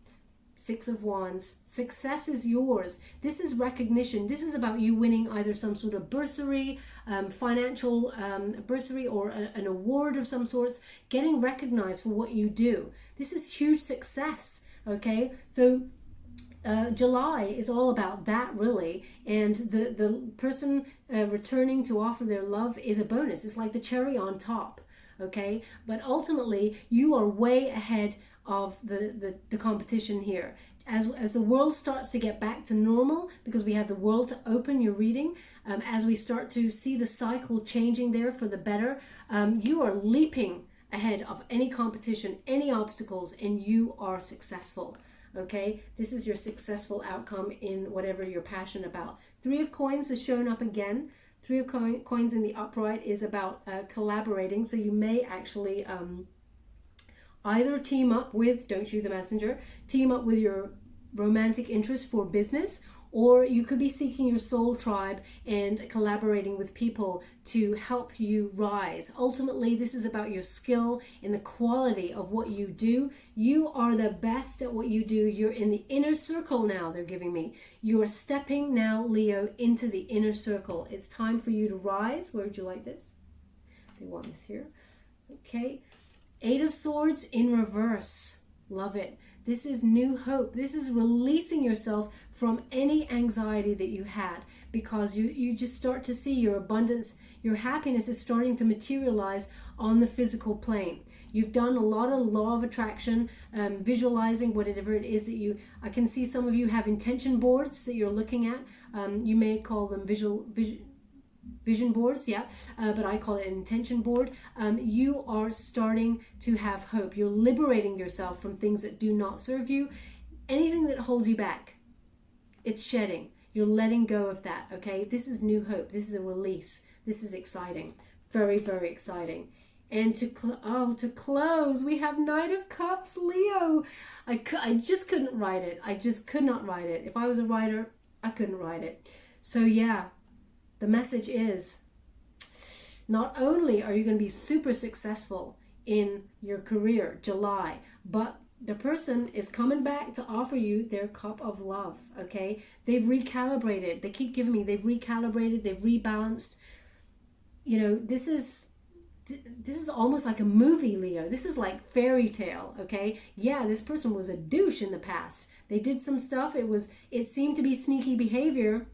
Speaker 1: Six of Wands. Success is yours. This is recognition. This is about you winning either some sort of bursary, financial bursary, or an award of some sorts, getting recognized for what you do. This is huge success, okay? So July is all about that, really, and the person returning to offer their love is a bonus. It's like the cherry on top, okay? But ultimately, you are way ahead of the competition here. As the world starts to get back to normal, because we have the world to open your reading, as we start to see the cycle changing there for the better, you are leaping ahead of any competition, any obstacles, and you are successful. Okay, this is your successful outcome in whatever you're passionate about. Three of Coins has shown up again. Three of Coins in the upright is about collaborating. So you may actually either team up with, don't shoot the messenger, team up with your romantic interest for business, or you could be seeking your soul tribe and collaborating with people to help you rise. Ultimately, this is about your skill and the quality of what you do. You are the best at what you do. You're in the inner circle now, they're giving me. You are stepping now, Leo, into the inner circle. It's time for you to rise. Where would you like this? They want this here. Okay. Eight of Swords in reverse. Love it. This is new hope. This is releasing yourself from any anxiety that you had, because you just start to see your abundance, your happiness is starting to materialize on the physical plane. You've done a lot of law of attraction, visualizing whatever it is that I can see some of you have intention boards that you're looking at. You may call them vision boards, yeah, but I call it an intention board. You are starting to have hope. You're liberating yourself from things that do not serve you. Anything that holds you back, it's shedding. You're letting go of that, okay? This is new hope. This is a release. This is exciting. Very, very exciting. And to close, we have Knight of Cups, Leo. I just couldn't write it. I just could not write it. If I was a writer, I couldn't write it. So yeah, the message is, not only are you going to be super successful in your career, July, but the person is coming back to offer you their cup of love, okay? They've recalibrated. They keep giving me, they've recalibrated, they've rebalanced. You know, this is almost like a movie, Leo. This is like fairy tale, okay? Yeah, this person was a douche in the past. They did some stuff. It seemed to be sneaky behavior.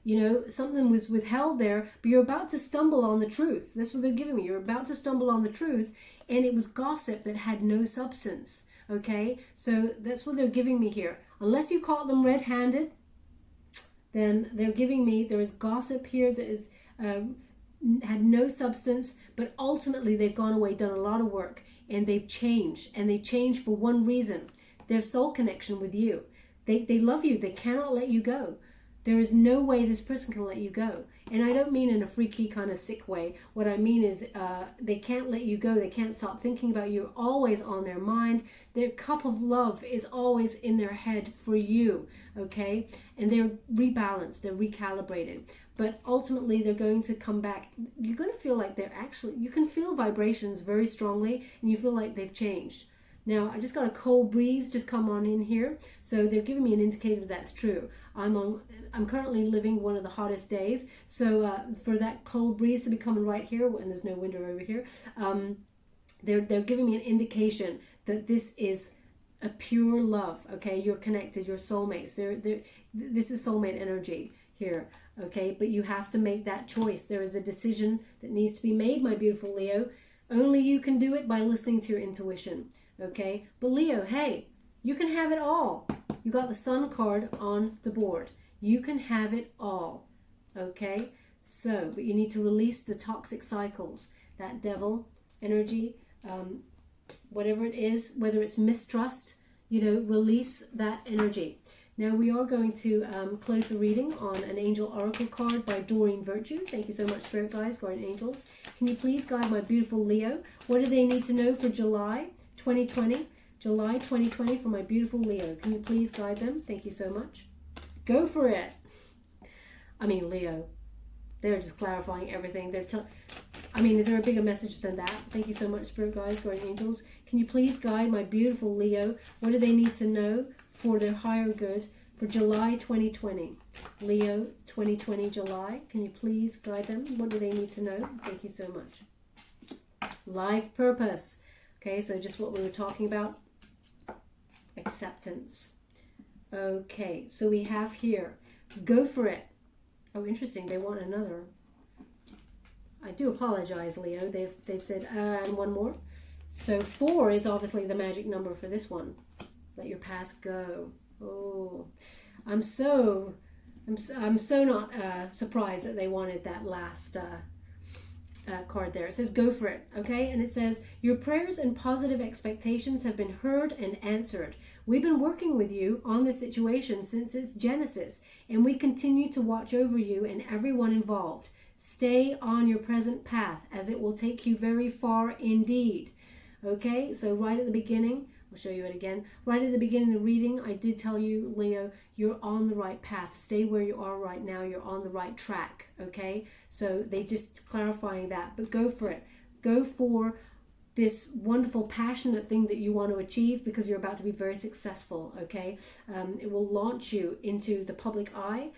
Speaker 1: You know, something was withheld there, but you're about to stumble on the truth. That's what they're giving me. You're about to stumble on the truth, and it was gossip that had no substance, okay? So that's what they're giving me here. Unless you caught them red-handed, then they're giving me, there is gossip here that is had no substance, but ultimately they've gone away, done a lot of work, and they've changed. And they changed for one reason: their soul connection with you. They love you. They cannot let you go. There is no way this person can let you go. And I don't mean in a freaky kind of sick way. What I mean is they can't let you go. They can't stop thinking about you. You're always on their mind. Their cup of love is always in their head for you, okay? And they're rebalanced. They're recalibrated. But ultimately, they're going to come back. You're going to feel like they're actually, you can feel vibrations very strongly, and you feel like they've changed. Now, I just got a cold breeze just come on in here, so they're giving me an indicator that's true. I'm currently living one of the hottest days, so for that cold breeze to be coming right here, and there's no window over here, they're giving me an indication that this is a pure love. Okay, you're connected, you're soulmates. This is soulmate energy here. Okay, but you have to make that choice. There is a decision that needs to be made, my beautiful Leo. Only you can do it by listening to your intuition. Okay, but Leo, hey, you can have it all. You got the Sun card on the board. You can have it all. Okay, so, but you need to release the toxic cycles, that devil energy, whatever it is, whether it's mistrust, you know, release that energy. Now we are going to close the reading on an Angel Oracle card by Doreen Virtue. Thank you so much, Spirit Guides, Guardian Angels. Can you please guide my beautiful Leo? What do they need to know for July 2020? July 2020 for my beautiful Leo. Can you please guide them? Thank you so much. Go for it. I mean, Leo, they're just clarifying everything. I mean, is there a bigger message than that? Thank you so much, Spirit Guides, Guardian Angels. Can you please guide my beautiful Leo? What do they need to know for their higher good for July 2020? Leo 2020 July. Can you please guide them? What do they need to know? Thank you so much. Life purpose. Okay, so just what we were talking about. Acceptance. Okay, so we have here, go for it. Oh, interesting, they want another. I do apologize, Leo. They've said, and one more. So 4 is obviously the magic number for this one. Let your past go. Oh, I'm so not surprised that they wanted that last card there. It says go for it, okay? And it says your prayers and positive expectations have been heard and answered. We've been working with you on this situation since its genesis, and we continue to watch over you and everyone involved. Stay on your present path, as it will take you very far indeed. Okay, so right at the beginning, I'll show you it again. Right at the beginning of the reading, I did tell you, Leo, you're on the right path. Stay where you are right now. You're on the right track, okay? So they just clarifying that, but go for it. Go for this wonderful, passionate thing that you want to achieve, because you're about to be very successful, okay? It will launch you into the public eye.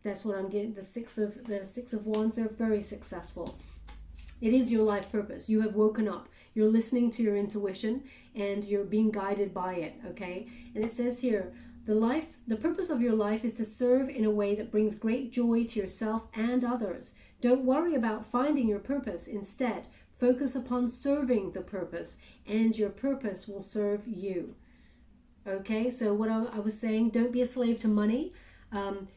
Speaker 1: That's what I'm getting. The six of Wands, they're very successful. It is your life purpose. You have woken up. You're listening to your intuition and you're being guided by it, okay? And it says here, the purpose of your life is to serve in a way that brings great joy to yourself and others. Don't worry about finding your purpose. Instead, focus upon serving the purpose, and your purpose will serve you. Okay, so what I was saying, don't be a slave to money.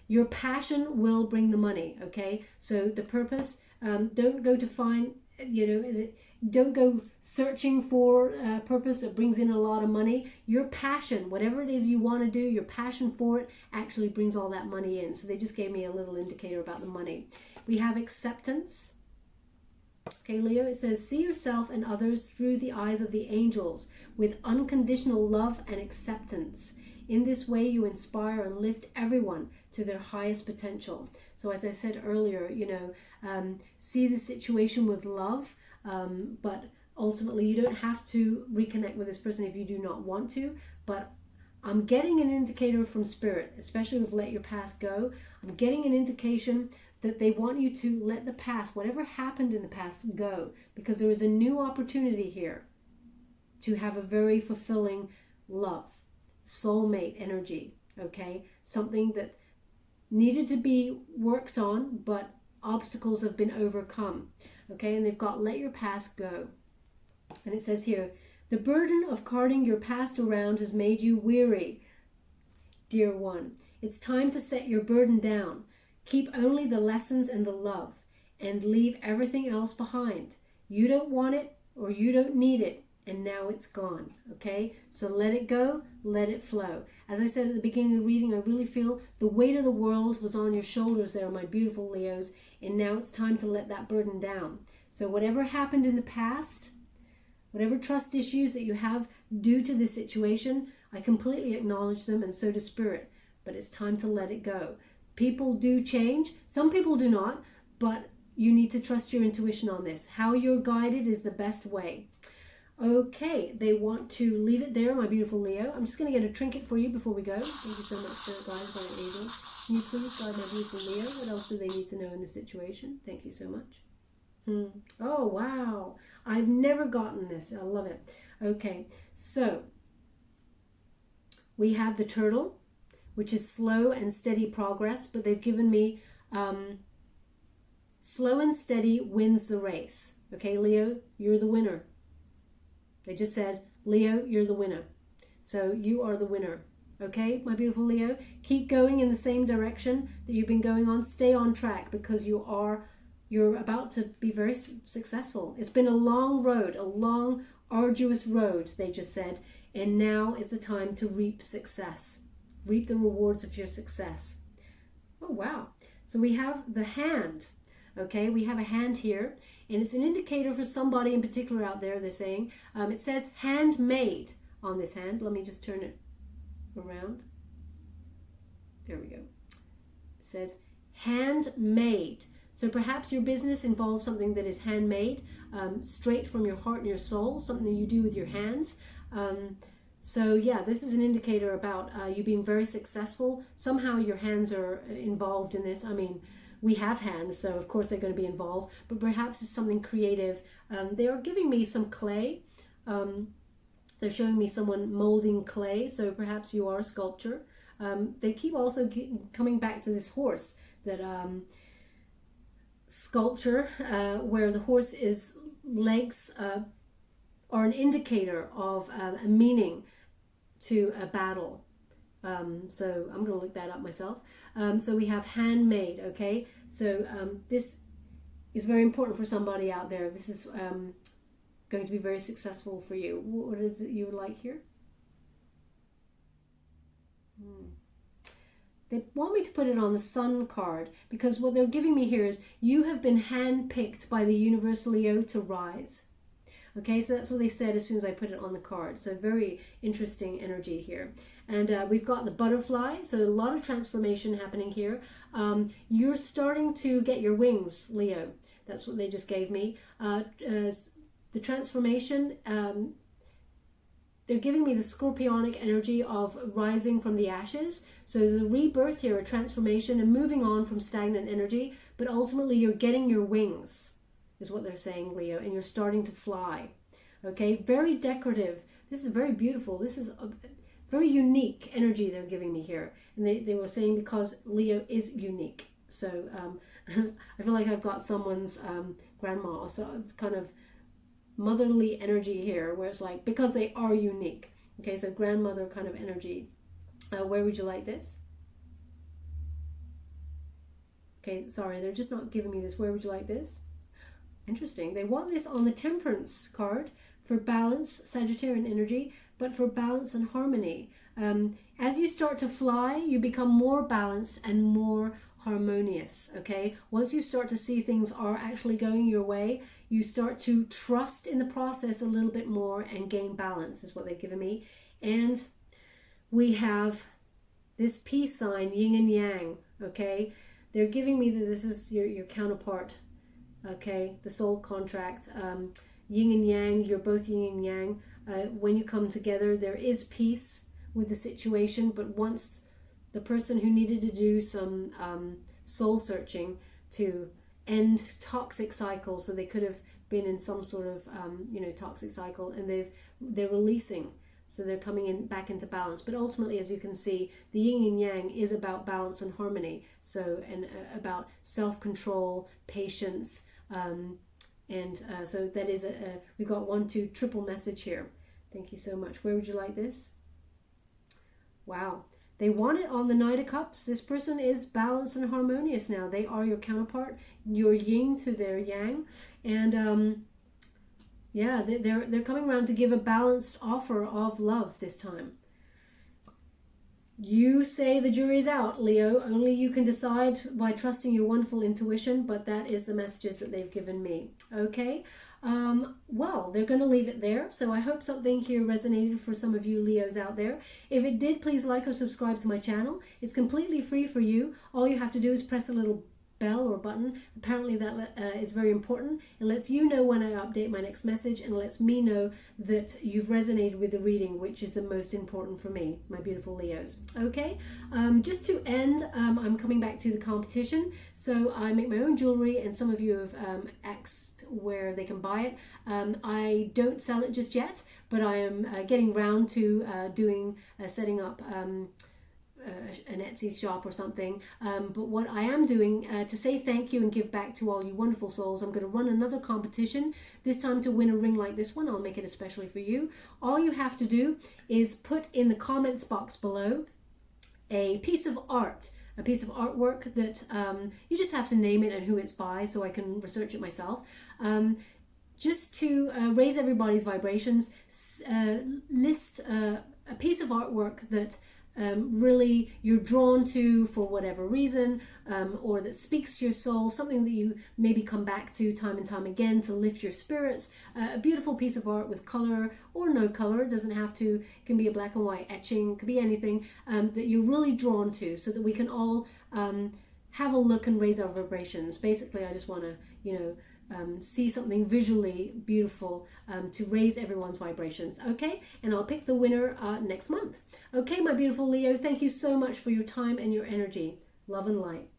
Speaker 1: Your passion will bring the money, okay? So the purpose, don't go to find, don't go searching for a purpose that brings in a lot of money. Your passion, whatever it is you want to do, your passion for it actually brings all that money in. So they just gave me a little indicator about the money. We have acceptance. Okay, Leo, it says, see yourself and others through the eyes of the angels with unconditional love and acceptance. In this way, you inspire and lift everyone to their highest potential. So as I said earlier, you know, see the situation with love, but ultimately you don't have to reconnect with this person if you do not want to. But I'm getting an indicator from Spirit, especially with let your past go. I'm getting an indication that they want you to let the past, whatever happened in the past, go, because there is a new opportunity here to have a very fulfilling love, soulmate energy, okay? Something that needed to be worked on, but obstacles have been overcome, okay? And they've got let your past go. And it says here, the burden of carting your past around has made you weary, dear one. It's time to set your burden down. Keep only the lessons and the love, and leave everything else behind. You don't want it, or you don't need it, and now it's gone, okay? So let it go, let it flow. As I said at the beginning of the reading, I really feel the weight of the world was on your shoulders there, my beautiful Leos, and now it's time to let that burden down. So whatever happened in the past, whatever trust issues that you have due to this situation, I completely acknowledge them, and so does Spirit, but it's time to let it go. People do change. Some people do not, but you need to trust your intuition on this. How you're guided is the best way. Okay, they want to leave it there, my beautiful Leo. I'm just going to get a trinket for you before we go. Thank you so much, Spirit Guides, my angels. Can you please guide my beautiful Leo? What else do they need to know in this situation? Thank you so much. Oh, wow. I've never gotten this. I love it. Okay, so we have the turtle, which is slow and steady progress, but they've given me slow and steady wins the race. Okay, Leo, you're the winner. They just said, Leo, you're the winner. So you are the winner. Okay, my beautiful Leo, keep going in the same direction that you've been going on. Stay on track, because you're about to be very successful. It's been a long road, a long, arduous road, they just said, and now is the time to reap success. Reap the rewards of your success. Oh, wow. So we have the hand. Okay, we have a hand here, and it's an indicator for somebody in particular out there, they're saying. It says handmade on this hand. Let me just turn it around. There we go. It says handmade. So perhaps your business involves something that is handmade, straight from your heart and your soul, something you do with your hands. So yeah, this is an indicator about you being very successful. Somehow your hands are involved in this. I mean, we have hands, so of course they're going to be involved, but perhaps it's something creative. They are giving me some clay. They're showing me someone molding clay, so perhaps you are a sculptor. They keep also coming back to this horse, that sculpture, where the horse's legs are an indicator of a meaning to a battle. So I'm going to look that up myself. So we have handmade, okay? So this is very important for somebody out there. This is going to be very successful for you. What is it you would like here? They want me to put it on the Sun card, because what they're giving me here is you have been handpicked by the universe, Leo, to rise. Okay, so that's what they said as soon as I put it on the card. So very interesting energy here. And we've got the butterfly, so a lot of transformation happening here. You're starting to get your wings, Leo. That's what they just gave me. The transformation, they're giving me the scorpionic energy of rising from the ashes. So there's a rebirth here, a transformation, and moving on from stagnant energy. But ultimately, you're getting your wings, is what they're saying, Leo, and you're starting to fly. Okay, very decorative. This is very beautiful. This is a very unique energy they're giving me here. And they were saying because Leo is unique. So I feel like I've got someone's grandma. So it's kind of motherly energy here, where it's like, because they are unique. Okay, so grandmother kind of energy. Where would you like this? Okay, sorry, they're just not giving me this. Where would you like this? Interesting. They want this on the Temperance card for balance, Sagittarian energy, but for balance and harmony. As you start to fly, you become more balanced and more harmonious, okay? Once you start to see things are actually going your way, you start to trust in the process a little bit more and gain balance, is what they've given me. And we have this peace sign, yin and yang, okay? They're giving me that this is your counterpart, okay? The soul contract, yin and yang, you're both yin and yang. When you come together, there is peace with the situation, but once the person who needed to do some soul searching to end toxic cycles, so they could have been in some sort of toxic cycle, and they're releasing, so they're coming in back into balance. But ultimately, as you can see, the yin and yang is about balance and harmony, so about self-control, patience, so that is we've got 1, 2 triple message here. Thank you so much. Where would you like this? Wow. They want it on the Knight of Cups. This person is balanced and harmonious now. They are your counterpart, your yin to their yang. And yeah, they're coming around to give a balanced offer of love this time. You say the jury's out, Leo. Only you can decide by trusting your wonderful intuition, but that is the messages that they've given me. Okay? Well, they're going to leave it there. So I hope something here resonated for some of you Leos out there. If it did, please like or subscribe to my channel. It's completely free for you. All you have to do is press a little bell or button. Apparently that is very important. It lets you know when I update my next message, and lets me know that you've resonated with the reading, which is the most important for me, my beautiful Leos. Okay, just to end, I'm coming back to the competition. So I make my own jewelry, and some of you have asked where they can buy it. I don't sell it just yet, but I am getting round to setting up an Etsy shop or something, but what I am doing to say thank you and give back to all you wonderful souls, I'm going to run another competition, this time to win a ring like this one. I'll make it especially for you. All you have to do is put in the comments box below a piece of art, a piece of artwork that you just have to name it and who it's by, so I can research it myself. Just to raise everybody's vibrations, list a piece of artwork that really you're drawn to for whatever reason, or that speaks to your soul, something that you maybe come back to time and time again to lift your spirits. A beautiful piece of art with color or no color, it doesn't have to, it can be a black and white etching, it could be anything that you're really drawn to, so that we can all have a look and raise our vibrations. Basically, I just want to, see something visually beautiful to raise everyone's vibrations. Okay, and I'll pick the winner next month. Okay, my beautiful Leo, thank you so much for your time and your energy. Love and light.